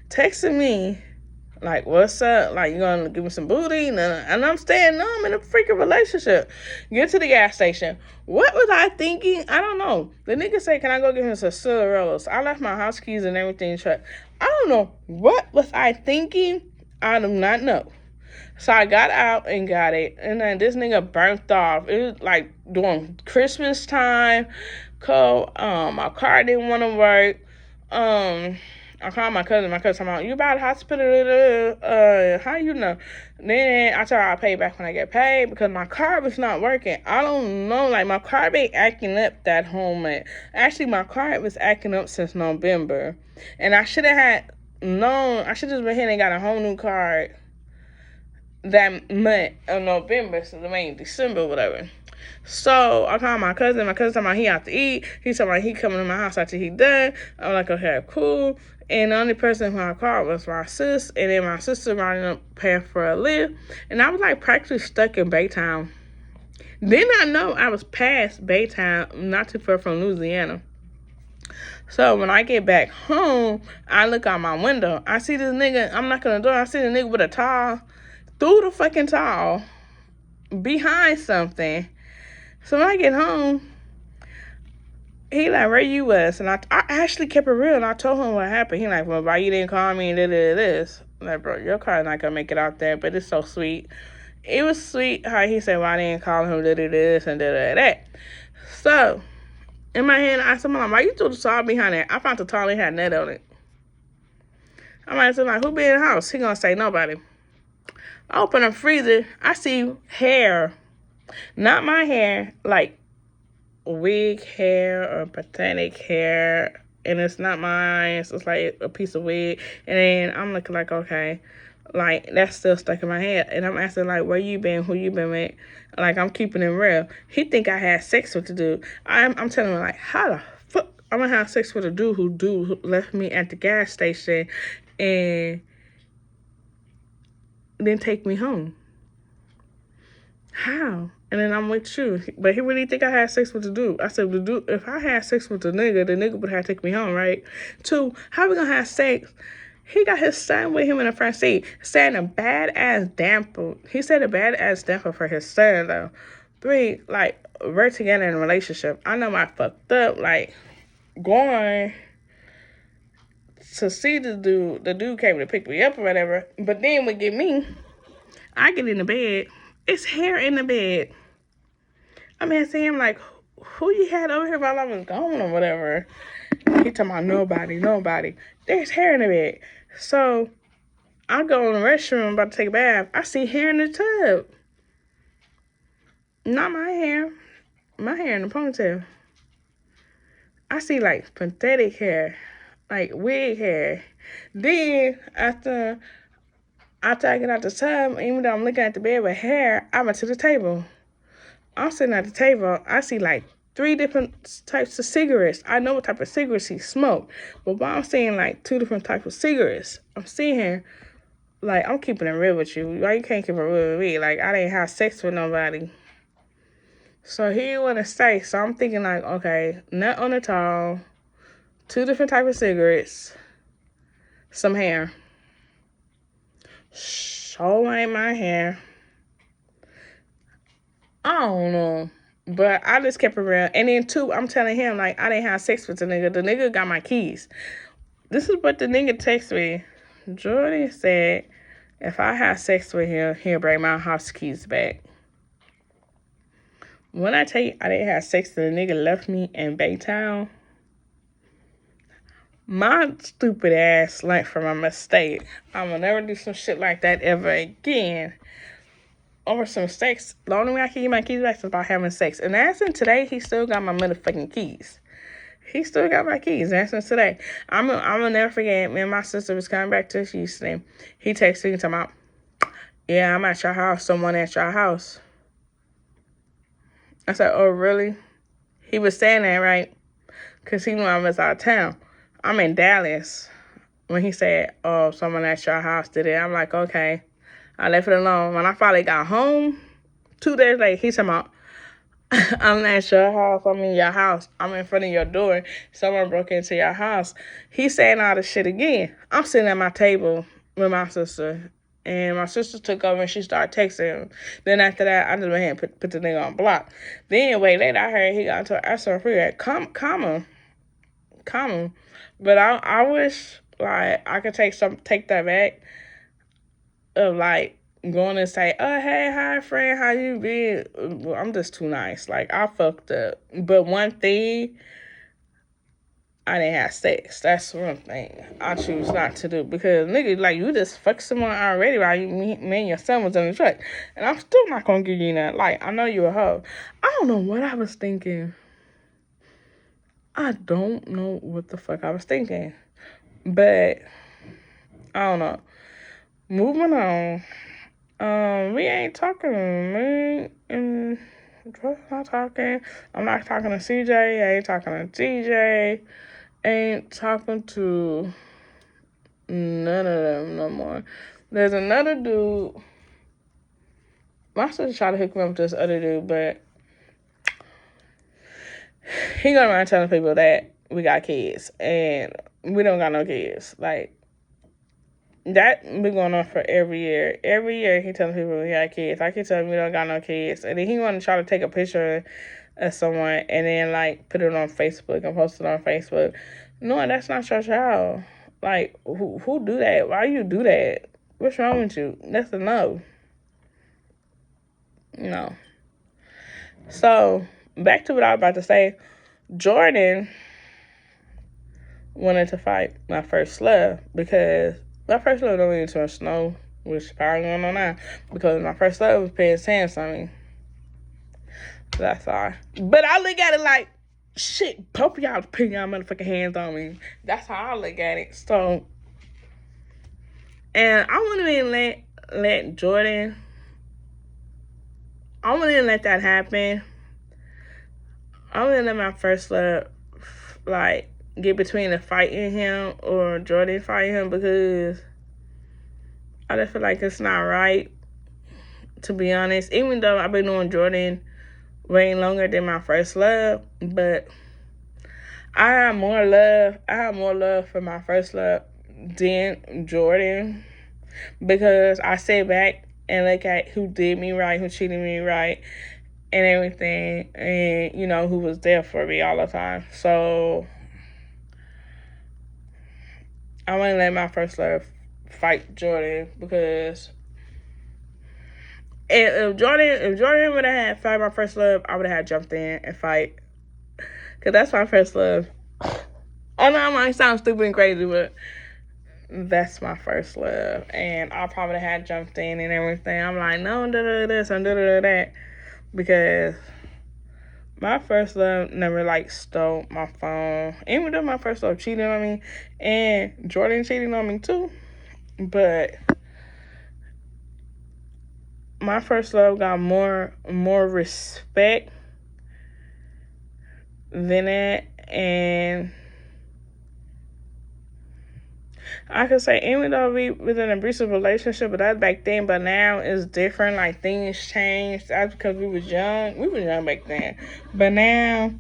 A: Texting me, like, what's up? Like, you gonna give me some booty? And I'm saying, no, I'm in a freaking relationship. Get to the gas station. What was I thinking? I don't know. The nigga said, can I go get him some cigarillos? I left my house keys and everything in the truck. I don't know. What was I thinking? I do not know. So I got out and got it. And then this nigga burnt off. It was like during Christmas time. My car didn't want to work. I called my cousin. My cousin told me, you about the hospital? How you know? Then I told her I'll pay back when I get paid because my car was not working. I don't know. Like, my car been acting up that whole month. Actually, my car was acting up since November. And I should have had known. I should have just been here and got a whole new car that month of November, so the main December, whatever. So I called my cousin. My cousin told me he out to eat. He told me he coming to my house after he done. I'm like, okay, cool. And the only person who I called was my sis. And then my sister riding up paying for a lift. And I was like practically stuck in Baytown. Then I know I was past Baytown, not too far from Louisiana. So when I get back home, I look out my window. I see this nigga. I'm knocking on the door. I see the nigga with a towel. Through the fucking towel. behind something. So when I get home, he like, where you was? And I actually kept it real, and I told him what happened. He like, well, why you didn't call me and this? Like, bro, your car not gonna make it out there, but it's so sweet. It was sweet how he said, well, I didn't call him this and that. So, in my hand, I said, Mom, why you threw the saw behind it? I found the towel and had net on it. I might say, like, who be in the house? He gonna say, nobody. I open the freezer, I see hair. Not my hair, like wig hair or pathetic hair. And it's not mine. It's like a piece of wig. And then I'm looking like, okay, like that's still stuck in my head. And I'm asking like, where you been? Who you been with? Like I'm keeping it real. He think I had sex with the dude. I'm telling him like, how the fuck I'm gonna have sex with a dude who left me at the gas station and then take me home? How? And then I'm with you. But he really think I had sex with the dude. I said, the dude, if I had sex with the nigga would have to take me home, right? 2, how we gonna have sex? He got his son with him in the front seat, saying a badass damper. He said a badass damper for his son, though. 3, like, we're together in a relationship. I know I fucked up, like, going to see the dude came to pick me up or whatever. But then we get me, I get in the bed. It's hair in the bed. I'm asking him, like, who you had over here while I was gone or whatever? He talking about nobody. There's hair in the bed. So, I go in the restroom about to take a bath. I see hair in the tub. Not my hair. My hair in the ponytail. I see, like, pathetic hair. Like, wig hair. Then, after I get out the tub, even though I'm looking at the bed with hair, I went to the table. I'm sitting at the table. I see like 3 different types of cigarettes. I know what type of cigarettes he smoked. But while I'm seeing like 2 different types of cigarettes, I'm seeing him, like, I'm keeping it real with you. Why you can't keep it real with me? Like, I didn't have sex with nobody. So he didn't want to stay. So I'm thinking like, okay, nut on the towel, 2 different types of cigarettes, some hair. So ain't my hair. I don't know. But I just kept it real. And then 2, I'm telling him, like, I didn't have sex with the nigga. The nigga got my keys. This is what the nigga texted me. Jordan said, if I have sex with him, he'll bring my house keys back. When I tell you I didn't have sex, the nigga left me in Baytown, my stupid ass learned from a mistake. I will never do some shit like that ever again. Over some sex, the only way I can get my keys back is about having sex. And as in today, he still got my motherfucking keys. He still got my keys. As in today, I'm gonna never forget. Me and my sister was coming back to Houston. He texted me talking about, yeah, I'm at your house. Someone at your house. I said, oh really? He was saying that, right? Because he knew I was out of town. I'm in Dallas. When he said, oh, someone at your house did it, I'm like, okay. I left it alone. When I finally got home, 2 days later, he's talking about, I'm at your house. I'm in your house. I'm in front of your door. Someone broke into your house. He's saying all this shit again. I'm sitting at my table with my sister. And my sister took over and she started texting him. Then after that, I just went ahead and put the nigga on block. Then way later, I heard he got into an SR free. Calm him. But I wish, like, I could take that back. Of like going and say, oh hey, hi friend, how you been? Well, I'm just too nice. Like I fucked up. But one thing, I didn't have sex. That's one thing I choose not to do. Because nigga, like you just fucked someone already while me and your son was in the truck. And I'm still not gonna give you that. Like, I know you a hoe. I don't know what I was thinking. I don't know what the fuck I was thinking. But I don't know. Moving on. We ain't talking. Not talking. I'm not talking to CJ. I ain't talking to TJ. Ain't talking to none of them no more. There's another dude. My sister tried to hook me up with this other dude, but he going around telling people that we got kids, and we don't got no kids. Like, That been going on for every year. Every year he telling people he got kids. I keep telling him we don't got no kids. And then he want to try to take a picture of someone and then like put it on Facebook and post it on Facebook. No, that's not your child. Like who do that? Why you do that? What's wrong with you? That's a no. No. So back to what I was about to say. Jordan wanted to fight my first love because my first love don't even too much snow, which is probably going on now, because my first love was paying hands on me. That's all. But I look at it like, shit, both of y'all putting y'all motherfucking hands on me. That's how I look at it. So, and I wouldn't even let Jordan, I wouldn't even let that happen. I wouldn't let my first love, like, get between the fighting him or Jordan fighting him, because I just feel like it's not right, to be honest. Even though I've been knowing Jordan way longer than my first love, but I have more love for my first love than Jordan, because I sit back and look at who did me right, who treated me right, and everything, and you know, who was there for me all the time. So I wouldn't let my first love fight Jordan, because if Jordan would have had fight my first love, I would have had jumped in and fight, because that's my first love. I know I might sound stupid and crazy, but that's my first love, and I probably had jumped in and everything. I'm like, no, this and that, because my first love never like stole my phone. Even though my first love cheated on me, and Jordan cheated on me too, but my first love got more respect than that. And I could say, even though we was in an abusive relationship, but that's back then, but now it's different. Like, things changed. That's because we was young. We was young back then. But now,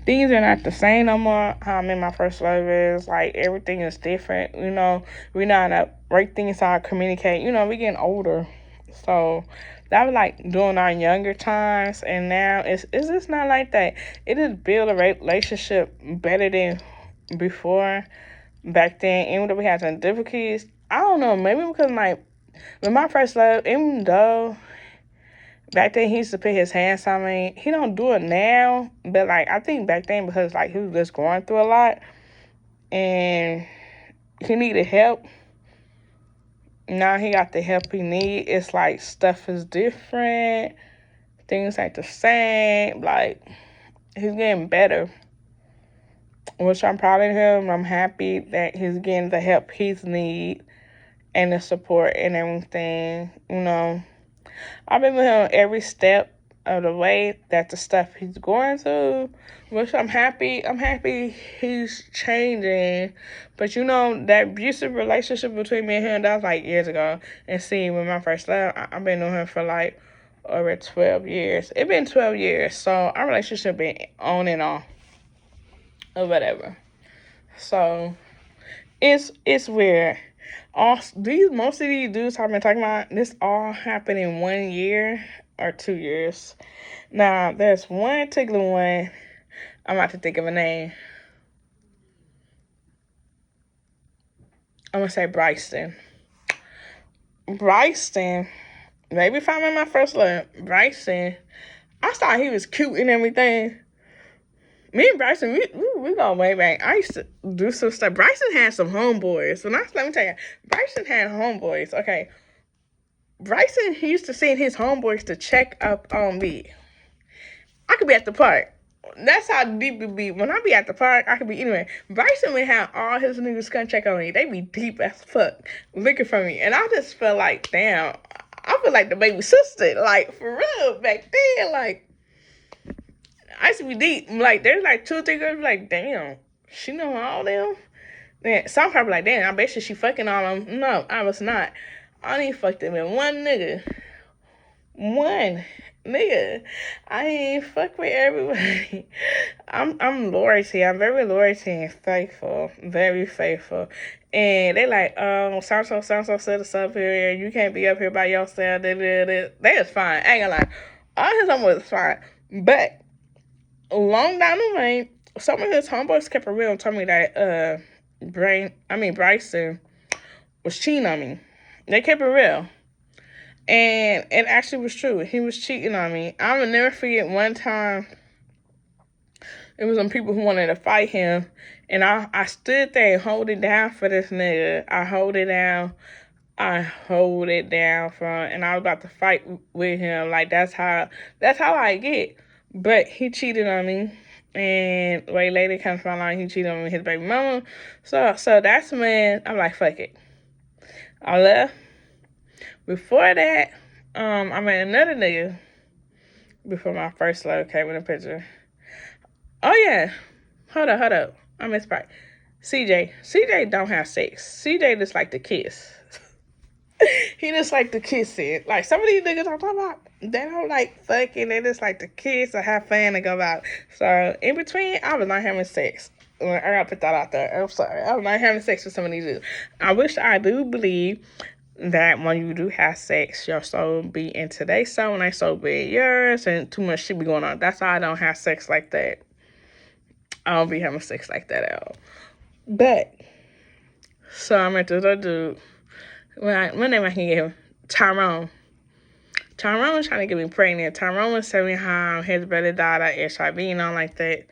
A: things are not the same no more. How I mean, my first love is, like, everything is different. You know, we know how to break things, how to communicate. You know, we getting older. So, that was, like, during our younger times. And now, it's just not like that. It just build a relationship better than before. Back then, even though we had some difficulties, I don't know, maybe because with my first love, even though back then he used to put his hands on me, he don't do it now, but like, I think back then, because like he was just going through a lot and he needed help. Now he got the help he need. It's like stuff is different, things ain't the same, like he's getting better, which I'm proud of him. I'm happy that he's getting the help he's need and the support and everything. You know, I've been with him every step of the way, that the stuff he's going through, which I'm happy. I'm happy he's changing. But you know, that abusive relationship between me and him, that was like years ago. And see, with my first love, I've been knowing him for like over 12 years. It's been 12 years, so our relationship been on and off or whatever. So it's weird. Most of these dudes I've been talking about, this all happened in 1 year or 2 years. Now there's one particular one, I'm about to think of a name. I'm gonna say Bryson. Maybe if I'm in my first love, Bryson, I thought he was cute and everything. Me and Bryson, we go way back. I used to do some stuff. Bryson had some homeboys. Let me tell you, Bryson had homeboys. Okay, Bryson, he used to send his homeboys to check up on me. I could be at the park. That's how deep it be. When I be at the park, I could be anywhere. Bryson would have all his niggas come check on me. They be deep as fuck looking for me. And I just felt like, damn, I feel like the baby sister. Like, for real, back then, like, I used to be deep. Like, there's like 2 or 3 girls like, damn, she know all them? Then some people like, damn, I bet you she fucking all them. No, I was not. I only fucked them with one nigga. One. Nigga, I ain't fuck with everybody. I'm loyalty. I'm very loyalty and faithful. Very faithful. And they like, so set us up here. You can't be up here by yourself. They is fine. I ain't gonna lie. All his homies was fine. But long down the line, some of his homeboys kept it real and told me that Bryson was cheating on me. They kept it real. And it actually was true. He was cheating on me. I will never forget one time, it was some people who wanted to fight him. And I stood there and hold it down for this nigga. I hold it down and I was about to fight with him. Like, that's how I get. But he cheated on me. And way later comes to find out he cheated on me with his baby mama. So that's when I'm like, fuck it. I left. Before that, I met another nigga before my first love came in the picture. Oh, yeah. Hold up. I missed part. CJ don't have sex. CJ just like to kiss. He just like to kiss it. Like, some of these niggas I'm talking about, they don't like fucking. They just like to kiss or have fun and go out. So, in between, I was not having sex. I gotta put that out there. I'm sorry. I was not having sex with some of these dudes. I do believe that when you do have sex, your soul be into their soul and their soul be yours, and too much shit be going on. That's why I don't have sex like that. I don't be having sex like that at all. But, so I met this other dude. One name I can give him, Tyrone. Tyrone was trying to get me pregnant. Tyrone was telling me how his brother died of HIV and all like that.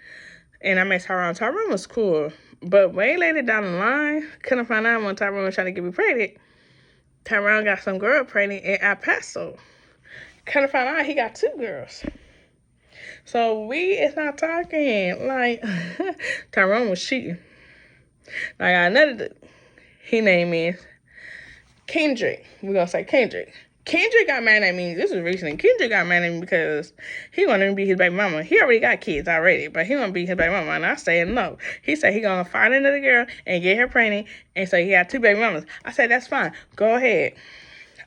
A: And I met Tyrone. Tyrone was cool. But way later down the line, couldn't find out when Tyrone was trying to get me pregnant. Tyrone got some girl pregnant in El Paso. Kind of find out he got 2 girls. So we is not talking. Like, Tyrone was cheating. I got another dude. His name is Kendrick. We're going to say Kendrick. Kendrick got mad at me. This was recently. Kendrick got mad at me because he wanted to be his baby mama. He already got kids already, but he want to be his baby mama. And I said no. He said he going to find another girl and get her pregnant and say he got 2 baby mamas. I said, that's fine. Go ahead.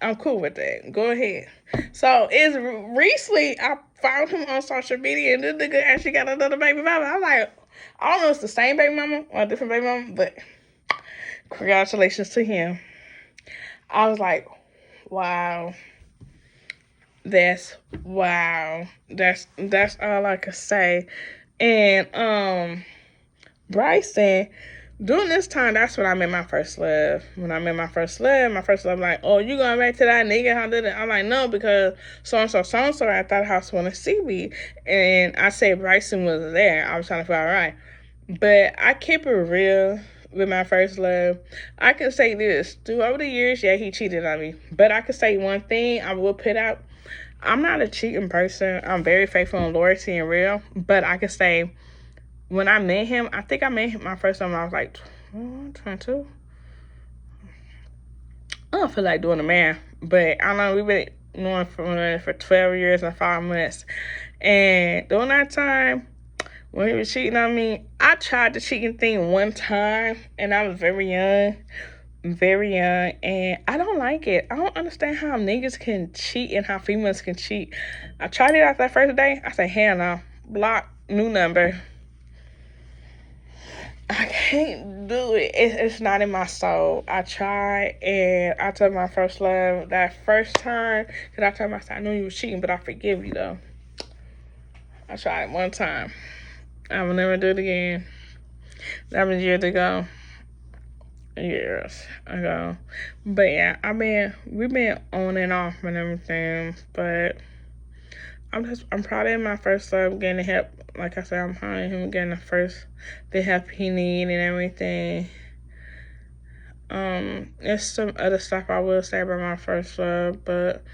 A: I'm cool with that. Go ahead. So, it's recently I found him on social media and this nigga actually got another baby mama. I'm like, I don't know if it's the same baby mama or a different baby mama, but congratulations to him. I was like, wow. That's wow. That's all I could say. And Bryson, during this time, that's when I met my first love. When I met my first love like, oh, you going back to that nigga? How did it? I'm like, no, because so-and-so at that house want to see me. And I said Bryson was there. I was trying to feel all right. But I keep it real with my first love. I can say this. Through the years, yeah, he cheated on me. But I could say one thing I will put out. I'm not a cheating person. I'm very faithful and loyalty and real. But I could say, when I met him, I think I met him my first time when I was like 22. I don't feel like doing the math. But I know we've been knowing for 12 years and 5 months. And during that time, when he was cheating on me, I tried the cheating thing one time, and I was very young, and I don't like it. I don't understand how niggas can cheat and how females can cheat. I tried it out that first day. I said, hell no, block, new number. I can't do it. It's not in my soul. I tried, and I told my first love that first time, because I told myself, I knew you was cheating, but I forgive you, though. I tried it one time. I will never do it again. That was years ago. Years ago. But yeah, we've been on and off and everything, but I'm proud of my first love getting the help. Like I said, I'm proud of him getting the help he need and everything. There's some other stuff I will say about my first love, but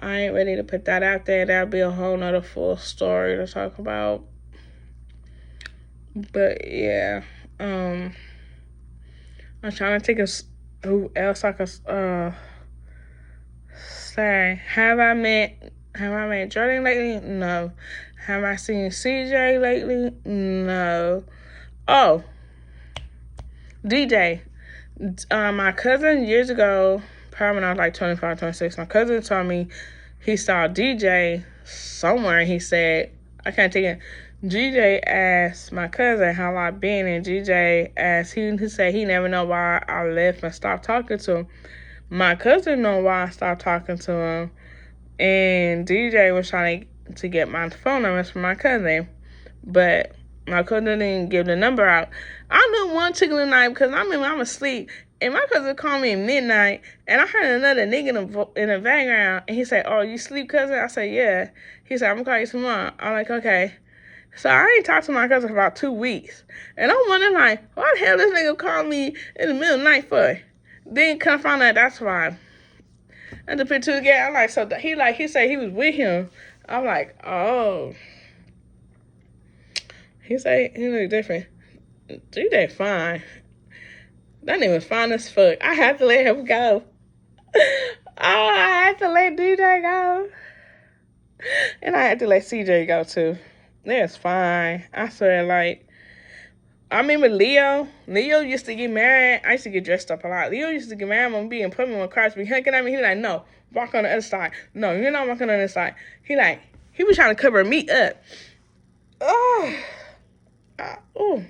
A: I ain't ready to put that out there. That'll be a whole nother full story to talk about. But yeah, I'm trying to think of who else I could say. Have I met Jordan lately? No. Have I seen CJ lately? No. Oh, DJ. My cousin years ago, probably when I was like 25, 26, my cousin told me he saw DJ somewhere, and he said, I can't take it. GJ asked my cousin how I been, and GJ asked, he said he never know why I left and stopped talking to him. My cousin know why I stopped talking to him, and DJ was trying to get my phone numbers from my cousin, but my cousin didn't give the number out. I knew one particular night because I'm asleep, and my cousin called me at midnight, and I heard another nigga in the background, and he said, "Oh, you sleep, cousin?" I said, "Yeah." He said, "I'm gonna call you tomorrow." I'm like, "Okay." So I ain't talked to my cousin for about 2 weeks, and I'm wondering, like, why the hell this nigga called me in the middle of the night for? Then come find out that's why. And to put two together, I'm like, so he said he was with him. I'm like, oh. He said he look different. DJ fine. That nigga was fine as fuck. I had to let him go. I had to let DJ go. And I had to let CJ go too. That's fine. I swear, like, I remember Leo. Leo used to get married. I used to get dressed up a lot. Leo used to get married when me and put me on cars, be hunking at me. He was like, no, walk on the other side. No, you're not walking on the other side. He was trying to cover me up. Oh. Oh.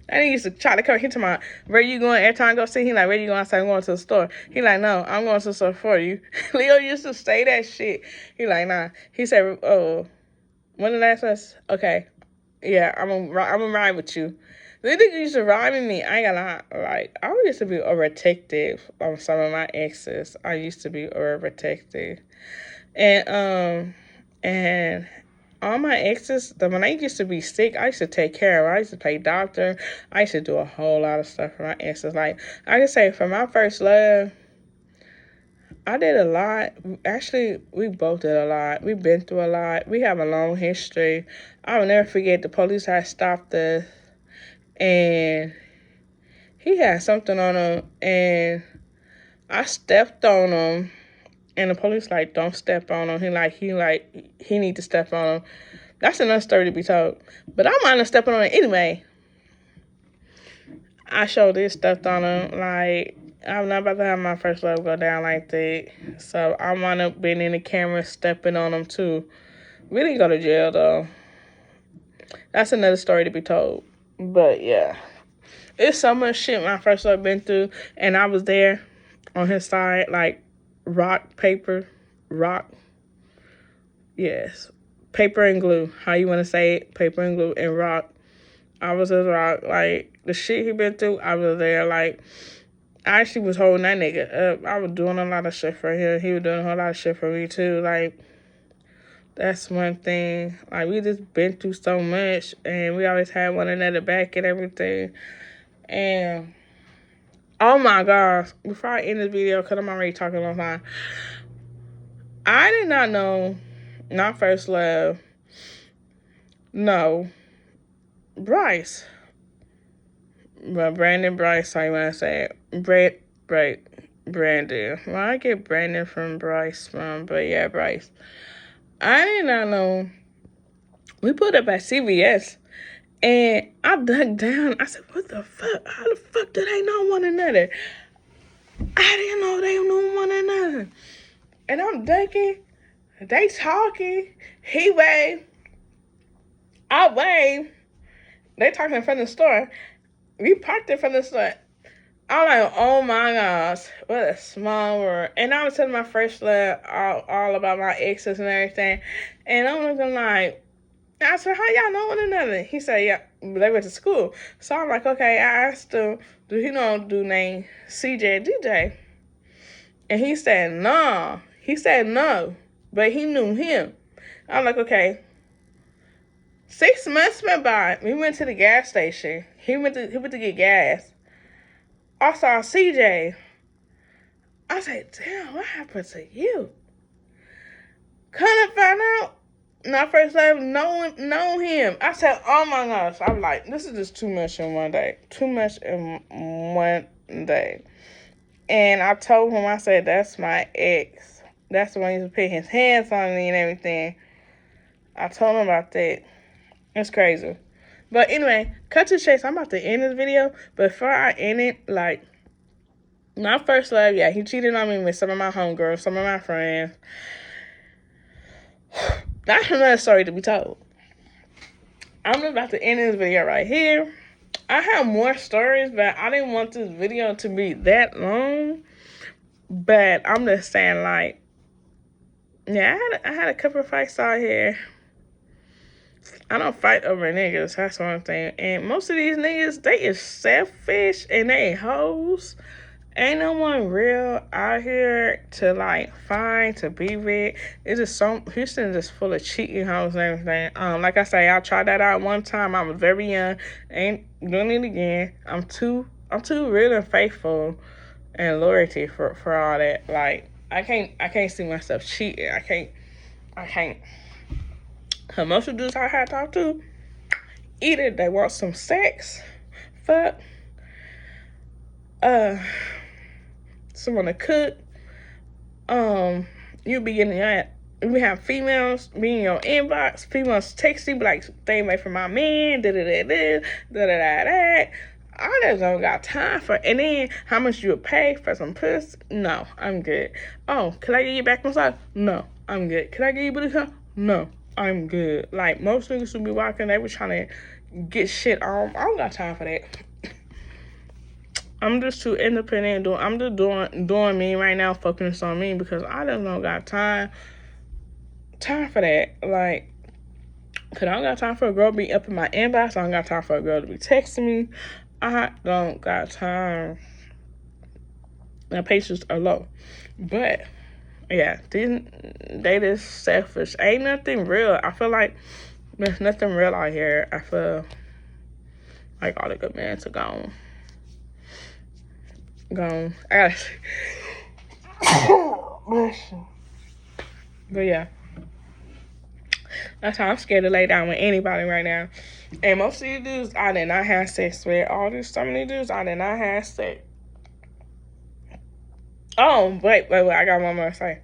A: And he used to try to cover. He told me, where you going? Every time I go see, he like, where you going? I said, I'm going to the store. He like, no, I'm going to the store for you. Leo used to say that shit. He like, nah. He said, oh, when the last us? Okay. Yeah, I'm gonna ride with you. The nigga used to ride with me. I ain't gonna lie. Like, I used to be overprotective on some of my exes. I used to be overprotective. And all my exes, when I used to be sick, I used to take care of them. I used to pay doctor. I used to do a whole lot of stuff for my exes. Like, I can say for my first love, I did a lot. Actually, we both did a lot. We've been through a lot. We have a long history. I will never forget the police had stopped us, and he had something on him, and I stepped on him, and the police like, don't step on him. He need to step on him. That's another story to be told. But I'm not stepping on it anyway. I showed this stepped on him, like, I'm not about to have my first love go down like that. So I wound up being in the camera stepping on him too. We didn't go to jail though. That's another story to be told. But yeah. It's so much shit my first love been through. And I was there on his side, like rock, paper, rock. Yes. Paper and glue. How you want to say it? Paper and glue and rock. I was his rock. Like, the shit he been through, I was there. Like, I actually was holding that nigga up. I was doing a lot of shit for him. He was doing a whole lot of shit for me, too. Like, that's one thing. Like, we just been through so much, and we always had one another back and everything. And, oh my gosh, before I end this video, because I'm already talking a long time, I did not know, not first love, no, Bryce. But Brandon Bryce, how you want to say it? Brandon. Well, I get Brandon from Bryce from, but yeah, Bryce. I did not know. We put up at CVS, and I dug down. I said, what the fuck? How the fuck do they know one another? I didn't know they knew one another. And I'm ducking. They talking. He waved. I waved. They talking in front of the store. We parked in front of the store. I'm like, oh my gosh, what a small world. And I was telling my first love all about my exes and everything. And I'm looking like, I said, how y'all know one another? He said, yeah, they went to school. So I'm like, okay, I asked him, do he know a dude named CJ DJ? And he said, no. He said no, but he knew him. I'm like, okay. 6 months went by. We went to the gas station. He went to get gas. I saw CJ. I said, damn, what happened to you? Couldn't find out. Not first love, know him. I said, oh my gosh. I'm like, this is just too much in one day. Too much in one day. And I told him, I said, that's my ex. That's the one who used to put his hands on me and everything. I told him about that. It's crazy. But anyway, cut to the chase. I'm about to end this video. But before I end it, like, my first love, yeah, he cheated on me with some of my homegirls, some of my friends. That's another story to be told. I'm about to end this video right here. I have more stories, but I didn't want this video to be that long. But I'm just saying, like, yeah, I had a couple of fights out here. I don't fight over niggas, that's one thing. And most of these niggas, they is selfish and they hoes. Ain't no one real out here to like find, to be with. It's just Houston is just full of cheating hoes and everything. Like I say, I tried that out one time. I was very young. Ain't doing it again. I'm too real and faithful and loyalty for all that. Like I can't see myself cheating. I can't. Most of the dudes I had talked to, either they want some sex, fuck, someone to cook. You be getting that. We have females be in your inbox. Females text you, be like, stay away from my man, da-da-da-da, da-da-da-da. I just don't got time for it. And then, how much you would pay for some pussy? No, I'm good. Oh, can I get you back massage? No, I'm good. Can I get you booty call? No, I'm good. Like, most niggas who be walking, they be trying to get shit on. I don't got time for that. I'm just too independent. I'm just doing me right now, focusing on me, because I just don't got time for that. Like, cause I don't got time for a girl to be up in my inbox. I don't got time for a girl to be texting me. I don't got time. My patience are low. But yeah, they just selfish. Ain't nothing real. I feel like there's nothing real out here. I feel like all the good men are gone. I gotta but yeah, that's how I'm scared to lay down with anybody right now. And most of these dudes I did not have sex with. Some of these dudes I did not have sex. Oh, wait, I got one more to say.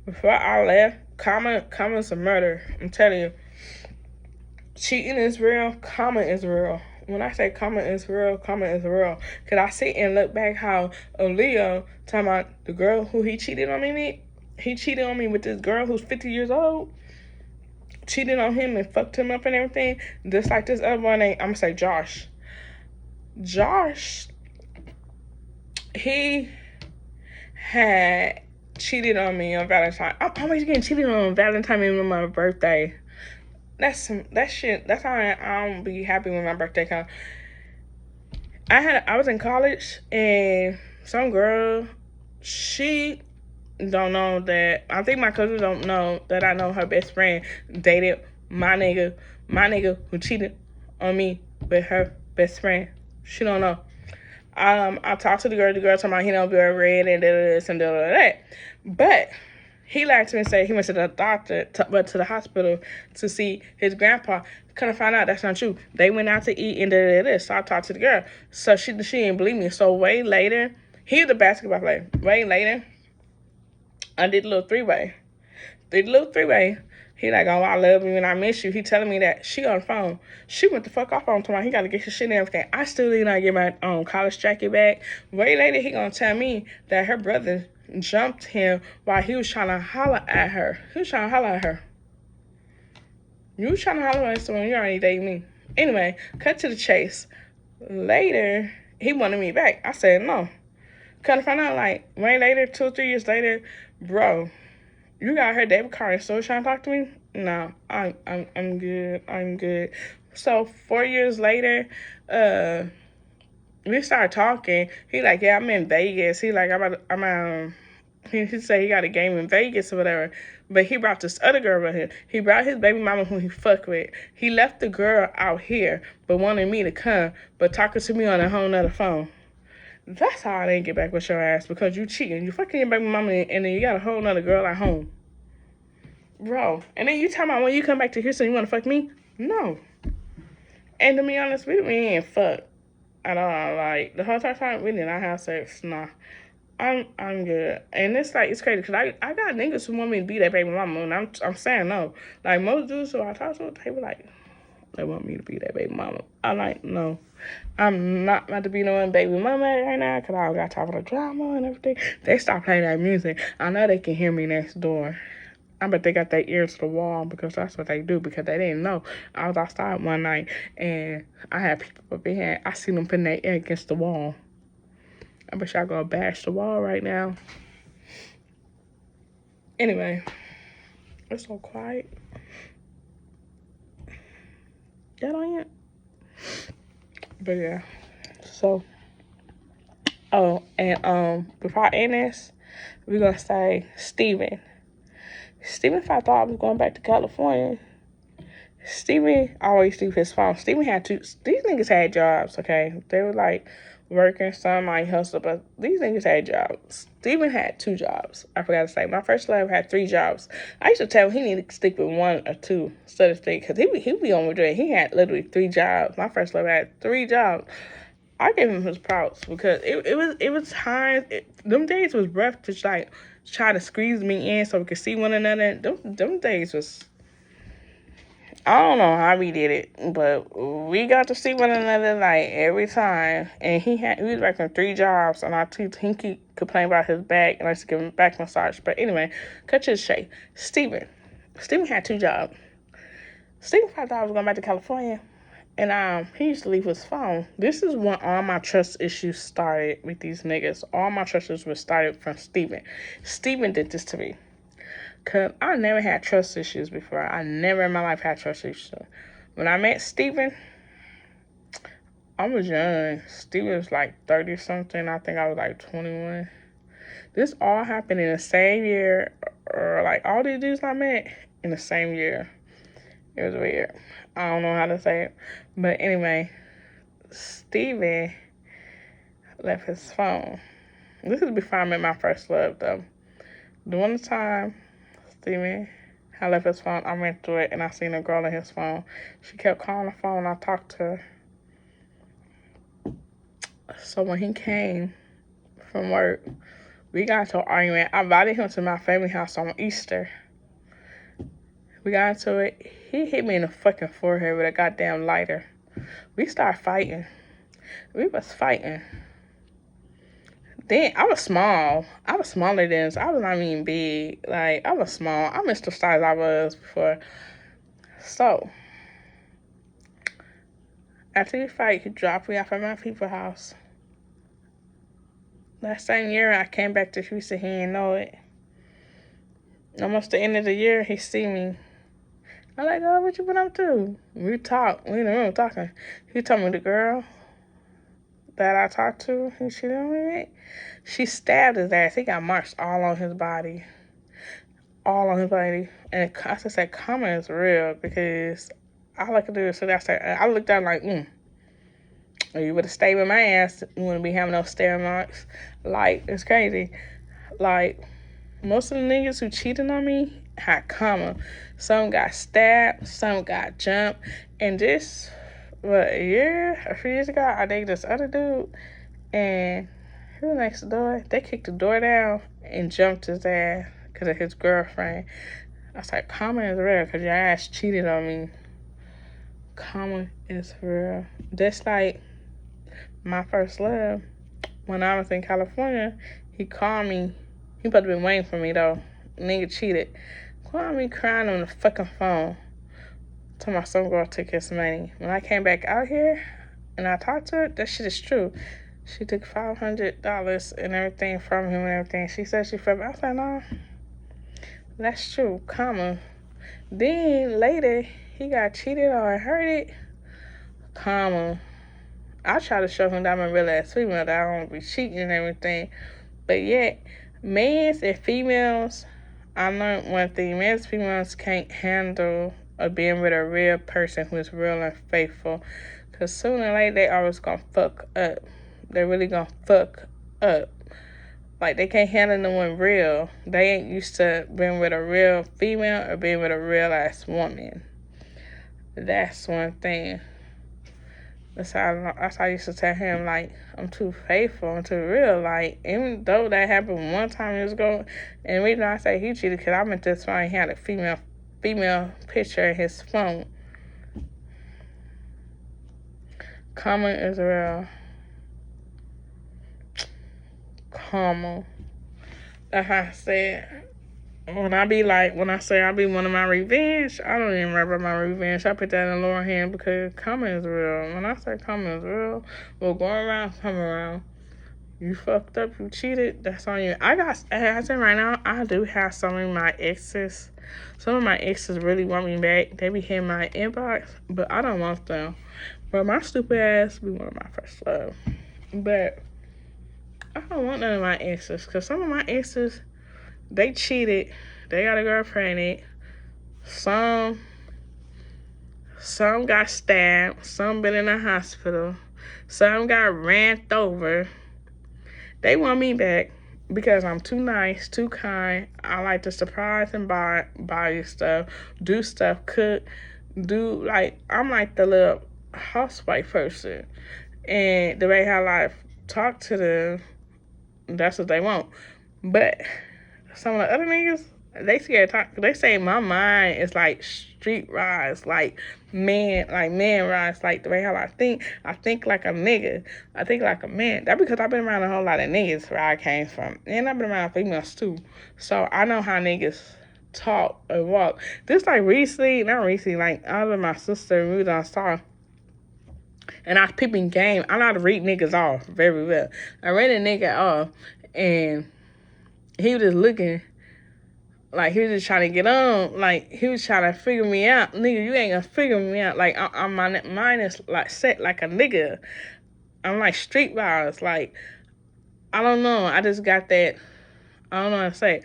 A: Before I left, comment's a murder. I'm telling you. Cheating is real, comment is real. When I say comment is real, comment is real. Cause I sit and look back how Leo talking about the girl who he cheated on me with. He cheated on me with this girl who's 50 years old. Cheated on him and fucked him up and everything. Just like this other one, I'm gonna say Josh. Josh, he had cheated on me on Valentine. I'm always getting cheated on Valentine and on my birthday. That shit. That's how I don't be happy when my birthday comes. I was in college and some girl, she don't know that. I think my cousin don't know that I know her best friend dated my nigga who cheated on me with her best friend. She don't know. I talked to the girl told me he don't be red and this and that. But he lied to me and said he went to the doctor, went to the hospital to see his grandpa. Couldn't find out that's not true. They went out to eat and this. So I talked to the girl. So she didn't believe me. So way later, he was a basketball player. Way later, I did a little three-way. He like, oh, I love you and I miss you. He telling me that she on the phone. She went the fuck off on tomorrow. He got to get his shit and everything. I still did not get my college jacket back. Way later, he gonna tell me that her brother jumped him while he was trying to holler at her. You was trying to holler at someone, you already dating me. Anyway, cut to the chase. Later, he wanted me back. I said no. Couldn't find out, like, way later, 2 or 3 years later, bro, you got her debit card and still trying to talk to me? No, I'm good. So 4 years later, we started talking. He like, yeah, I'm in Vegas. He like, he said he got a game in Vegas or whatever. But he brought this other girl with him. He brought his baby mama who he fucked with. He left the girl out here, but wanted me to come, but talking to me on a whole nother phone. That's how I didn't get back with your ass, because you cheating. You fucking your baby mama and then you got a whole nother girl at home. Bro, and then you talking about when you come back to Houston, you want to fuck me? No. And to be honest, we ain't fuck at all. Like, the whole time we did not have sex. Nah. I'm good. And it's like, it's crazy, because I got niggas who want me to be that baby mama, and I'm saying no. Like, most dudes who I talk to, they were like, they want me to be that baby mama. I'm like, no. I'm not about to be no baby mama right now, because I don't got time for the drama and everything. They stop playing that music. I know they can hear me next door. I bet they got their ears to the wall because that's what they do, because they didn't know. I was outside one night and I had people up in here. I seen them putting their ear against the wall. I bet y'all gonna bash the wall right now. Anyway, it's so quiet. Y'all on yet? But yeah. So, oh, and before I end this, we're gonna say Steven. Steven thought I was going back to California. Steven always leave his phone. Steven had two. These niggas had jobs, okay? They were like working, some might hustle, but these niggas had jobs. Steven had 2 jobs. I forgot to say. My first love had 3 jobs. I used to tell him he needed to stick with 1 or 2 instead of 3, because he be on withdrawal. He had literally 3 jobs. My first love had 3 jobs. I gave him his props because it was times. Them days was rough to like try to squeeze me in so we could see one another. Them days was. I don't know how we did it, but we got to see one another like every time. And he was working 3 jobs, and he keep complaining about his back, and I used to give him a back massage. But anyway, cut to the chase. Steven had 2 jobs. Steven thought I was going back to California, and he used to leave his phone. This is when all my trust issues started with these niggas. All my trust issues were started from Steven. Steven did this to me. Because I never had trust issues before. I never in my life had trust issues. When I met Steven, I was young. Steven was like 30-something. I think I was like 21. This all happened in the same year. Or like all these dudes I met in the same year. It was weird. I don't know how to say it. But anyway, Steven left his phone. This is before I met my first love, though. The one time Steven had left his phone, I went through it and I seen a girl in his phone. She kept calling the phone. I talked to her. So when he came from work, we got into an argument. I invited him to my family house on Easter. We got into it. He hit me in the fucking forehead with a goddamn lighter. We started fighting. We was fighting. Then I was small. I was smaller than this. I was not even big. Like, I was small. I missed the size I was before. So, after the fight, he dropped me off at my people's house. That same year, I came back to Houston. He didn't know it. Almost the end of the year, he see me. I'm like, oh, what you been up to? We talked. We in the room talking. He told me the girl that I talked to, and she didn't meet. She stabbed his ass. He got marks all on his body. All on his body. And I just said, karma is real, because all I could do is sit outside. I looked down like, you would have stayed with my ass. You wouldn't be having no stare marks. Like, it's crazy. Like, most of the niggas who cheated on me had karma. Some got stabbed, some got jumped. And this, a few years ago, I dated this other dude, and he was next door. They kicked the door down and jumped his ass because of his girlfriend. I was like, karma is real because your ass cheated on me. Karma is real. Just like my first love, when I was in California, he called me. He supposed to been waiting for me, though. Nigga cheated. Called me crying on the fucking phone. Told my some girl took his money. When I came back out here and I talked to her, that shit is true. She took $500 and everything from him and everything. She said she felt bad. I was like, no, that's true. Karma. Then later, he got cheated on and hurt it. Karma. I try to show him that I'm a real ass female, that I don't be cheating and everything. But yet, males and females, I learned one thing. Males and females can't handle being with a real person who is real and faithful. Because sooner or later, they always going to fuck up. They're really going to fuck up. Like, they can't handle no one real. They ain't used to being with a real female or being with a real ass woman. That's one thing. That's how I used to tell him, like, I'm too faithful, I'm too real. Like, even though that happened one time years ago, and the reason I say he cheated, because I meant this phone, he had a female picture in his phone. Karma is real. Karma. That's how I said. when I say I be wanting my revenge, I don't even rap about my revenge. I put that in the Lord's hand because coming is real. When I say coming is real, well, going around, come around. You fucked up, you cheated, that's on you. As I said right now, I do have some of my exes. Some of my exes really want me back. They be hitting my inbox, but I don't want them. But my stupid ass be one of my first love. But I don't want none of my exes, because some of my exes, they cheated. They got a girl pregnant. Some got stabbed. Some been in the hospital. Some got ran over. They want me back because I'm too nice, too kind. I like to surprise and buy you stuff, do stuff, cook, I'm like the little housewife person. And the way how I talk to them, that's what they want. But some of the other niggas, they scared to talk. They say my mind is like street rise, like man rise, like the way how I think like a nigga. I think like a man. That because I've been around a whole lot of niggas where I came from. And I've been around females too. So I know how niggas talk and walk. Just like not recently, like I was with my sister, we was on Star. And I was peeping game. I know how to read niggas off very well. I read a nigga off and he was just looking like he was just trying to get on. Like he was trying to figure me out. Nigga, you ain't gonna figure me out. Like my mind is like set like a nigga. I'm like street vibes. Like I don't know. I just got that. I don't know how to say.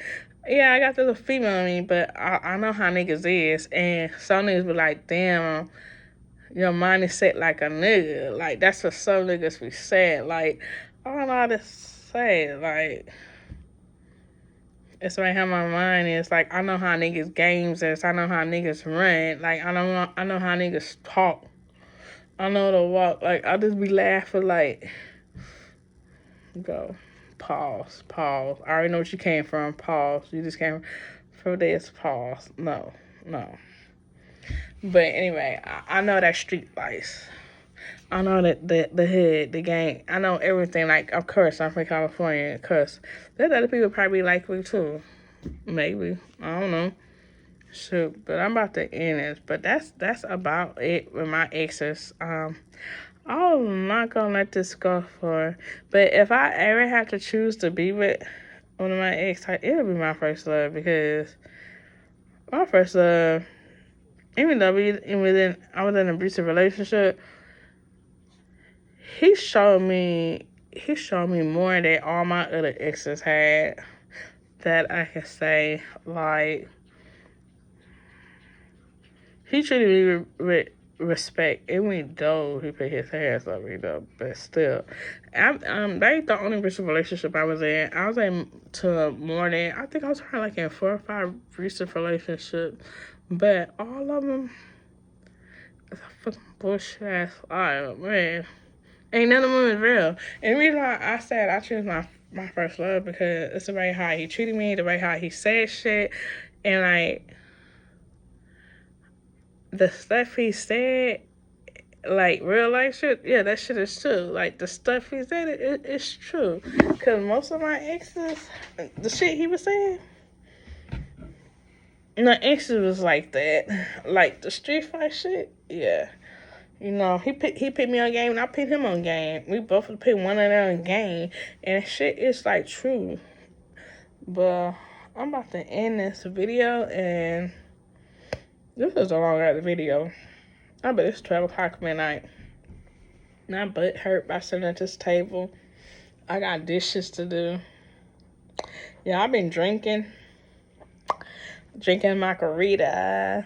A: Yeah, I got the little female in me, but I know how niggas is. And some niggas be like, damn, your mind is set like a nigga. Like that's what some niggas be saying. Like I don't know how to say. Like it's right how my mind is. Like I know how niggas games is. I know how niggas run. Like I know how niggas talk. I know the walk. Like I just be laughing. Like go pause. I already know what you came from. Pause. You just came from this. Pause. No. But anyway, I know that street life. I know that the hood, the gang. I know everything. Like, of course, I'm from California. Of course, there's other people probably like me too. Maybe. I don't know. Shoot, but I'm about to end this. But that's about it with my exes. I'm not gonna let this go for. But if I ever have to choose to be with one of my ex, it'll be my first love because my first love. Even though I was in an abusive relationship, he showed me more than all my other exes had. That I can say, like, he treated me with respect, even though he put his hands on me, though. But still, that ain't the only abusive relationship I was in. I was in to more than I think I was probably like in 4 or 5 abusive relationships, but all of them. It's a fucking bullshit ass lie, man. Ain't none of them is real. And the reason why I said I choose my first love because it's the way how he treated me, the way how he said shit, and like the stuff he said, like real life shit. Yeah, that shit is true. Like the stuff he said, it's true. Cause most of my exes, the shit he was saying, my exes was like that, like the street fight shit. Yeah. You know, he put me on game and I put him on game. We both put one another on game. And shit is like true. But I'm about to end this video and this is a long ass video. I bet it's 12 o'clock midnight. My butt hurt by sitting at this table. I got dishes to do. Yeah, I've been drinking margarita.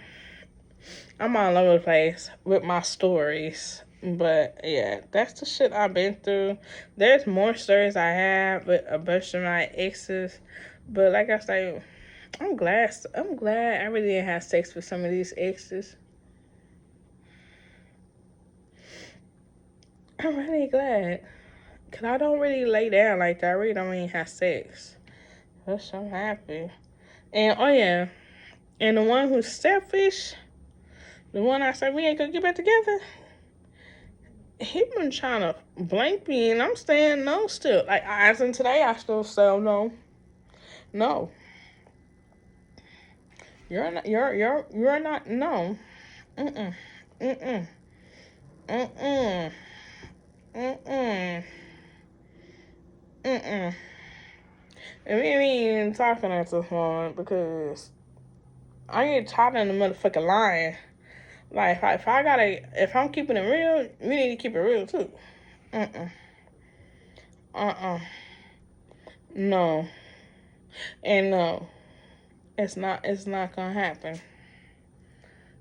A: I'm all over the place with my stories. But, yeah, that's the shit I've been through. There's more stories I have with a bunch of my exes. But, like I say, I'm glad I really didn't have sex with some of these exes. I'm really glad. Because I don't really lay down like that. I really don't even have sex. So I'm happy. And, oh, yeah. And the one who's selfish... The one I said we ain't gonna get back together, he been trying to blank me, and I'm saying no still. Like, as in today, I still say no. You're not, no. Mm-mm. Mm-mm. Mm-mm. Mm-mm. Mm-mm. And we ain't even talking at this moment because I get tired of the motherfucking lying. Like, if I'm keeping it real, we need to keep it real too. Mm-mm. Uh-uh. No. And no. It's not gonna happen.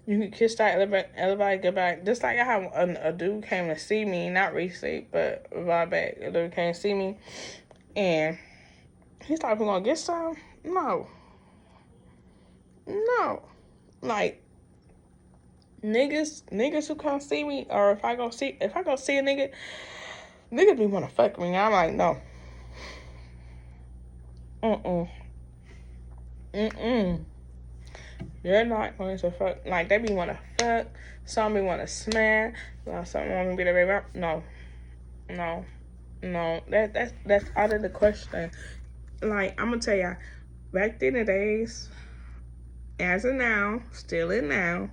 A: You can kiss that everybody goodbye. Just like I have a dude came to see me, not recently, but a while back. A dude came to see me, and he's like, "We're gonna get some." No, no. Like niggas who come see me, or if I go see a nigga, niggas be wanna fuck me. I'm like, no. Mm-mm. Mm-mm. You're not going to fuck. Like, they be wanna fuck. Some be wanna smash. Some wanna be the baby. No. No. No. That's out of the question. Like, I'm gonna tell y'all, back in the days, as of now, still in now,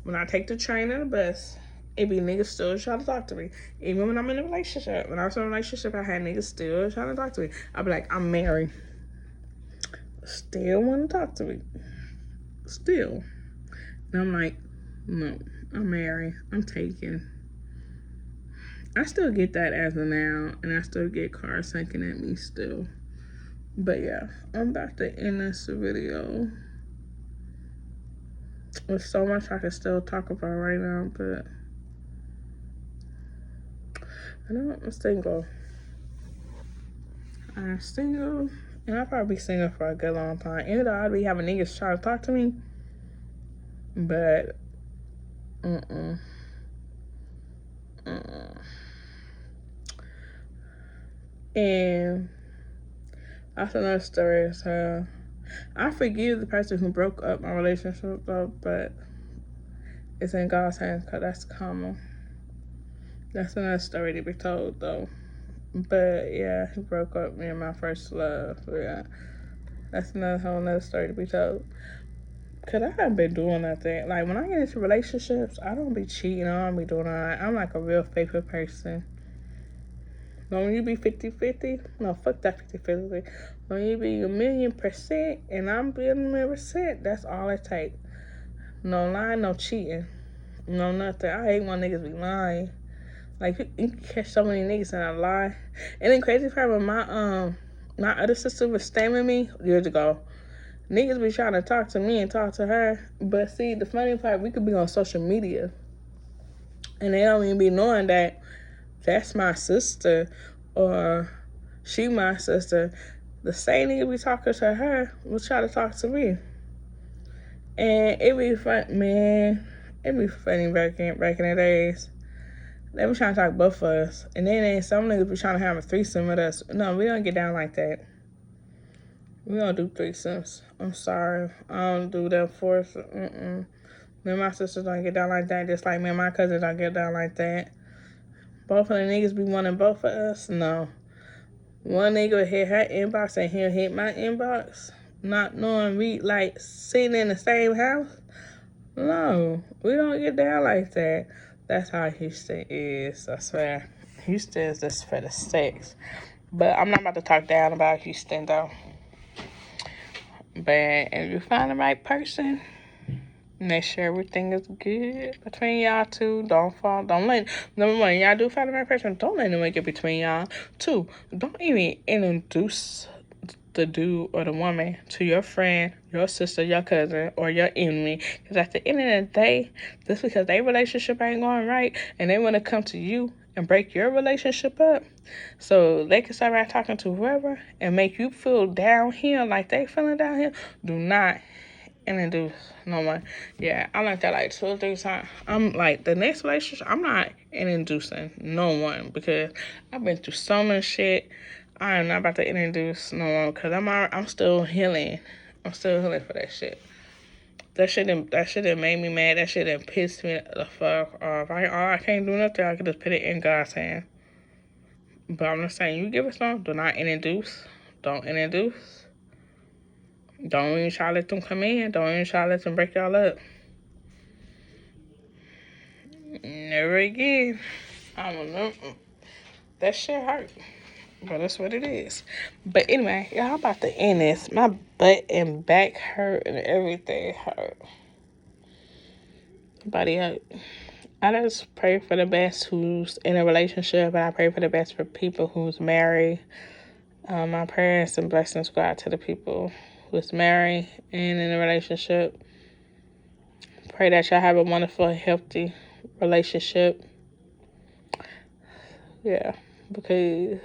A: when I take the train and the bus, it be niggas still trying to talk to me. Even when I'm in a relationship. When I was in a relationship, I had niggas still trying to talk to me. I'd be like, I'm married. Still want to talk to me. Still. And I'm like, no, I'm married. I'm taken. I still get that as of now, and I still get cars sinking at me still. But yeah, I'm about to end this video. There's so much I can still talk about right now, but I know I'm single. I'm single, and I'll probably be single for a good long time. Even though I'd be having niggas try to talk to me, but and that's another story. So I forgive the person who broke up my relationship, though, but it's in God's hands because that's common. That's another story to be told, though. But yeah, he broke up me and my first love. Yeah, that's another whole nother story to be told. Cause I haven't been doing nothing. Like when I get into relationships, I don't be cheating. I don't be doing all that. I'm like a real faithful person. Don't you be 50-50? No, fuck that 50-50. Don't you be 1,000,000%, and I'm being 1,000,000%. That's all it takes. No lying, no cheating, no nothing. I hate when niggas be lying. Like you can catch so many niggas and I lie. And then crazy part when my other sister was staying with me years ago. Niggas be trying to talk to me and talk to her. But see, the funny part, we could be on social media. And they don't even be knowing that that's my sister or she my sister. The same nigga be talking to her will try to talk to me. And it be fun, man. It be funny back in the days. They be trying to talk both of us. And then some niggas be trying to have a threesome with us. No, we don't get down like that. We don't do threesomes. I'm sorry. I don't do that for us. Me and my sisters don't get down like that. Just like me and my cousins don't get down like that. Both of the niggas be wanting both of us. No. One nigga will hit her inbox and he'll hit my inbox. Not knowing we like sitting in the same house. No. We don't get down like that. That's how Houston is, I swear. Houston is just for the sex. But I'm not about to talk down about Houston, though. But if you find the right person, make sure everything is good between y'all two. Don't let, number one, y'all do find the right person, don't let anyone get between y'all. Two, don't even introduce the dude or the woman to your friend, your sister, your cousin, or your enemy. Because at the end of the day, just because their relationship ain't going right and they want to come to you and break your relationship up so they can start right talking to whoever and make you feel down here like they feeling down here, do not introduce no one. Yeah, I learned that like 2 or 3 times. I'm like, the next relationship, I'm not introducing no one because I've been through so much shit. I am not about to introduce no one because I'm still healing. I'm still healing for that shit. That shit done made me mad. That shit done pissed me the fuck off. I can't do nothing. I can just put it in God's hand. But I'm just saying, you give us some, do not introduce. Don't introduce. Don't even try to let them come in. Don't even try to let them break y'all up. Never again. I don't know. That shit hurt. But that's what it is. But anyway, y'all about to end this. My butt and back hurt and everything hurt. Body hurt. I just pray for the best who's in a relationship, and I pray for the best for people who's married. My prayers and blessings go out to the people who's married and in a relationship. Pray that y'all have a wonderful, healthy relationship. Yeah, because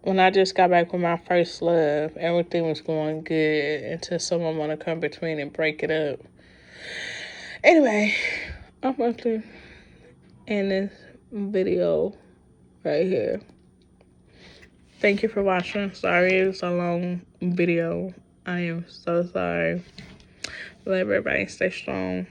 A: when I just got back with my first love, everything was going good until someone want to come between and break it up. Anyway, I'm going to end this video right here. Thank you for watching. Sorry it's a long video. I am so sorry. Let everybody stay strong.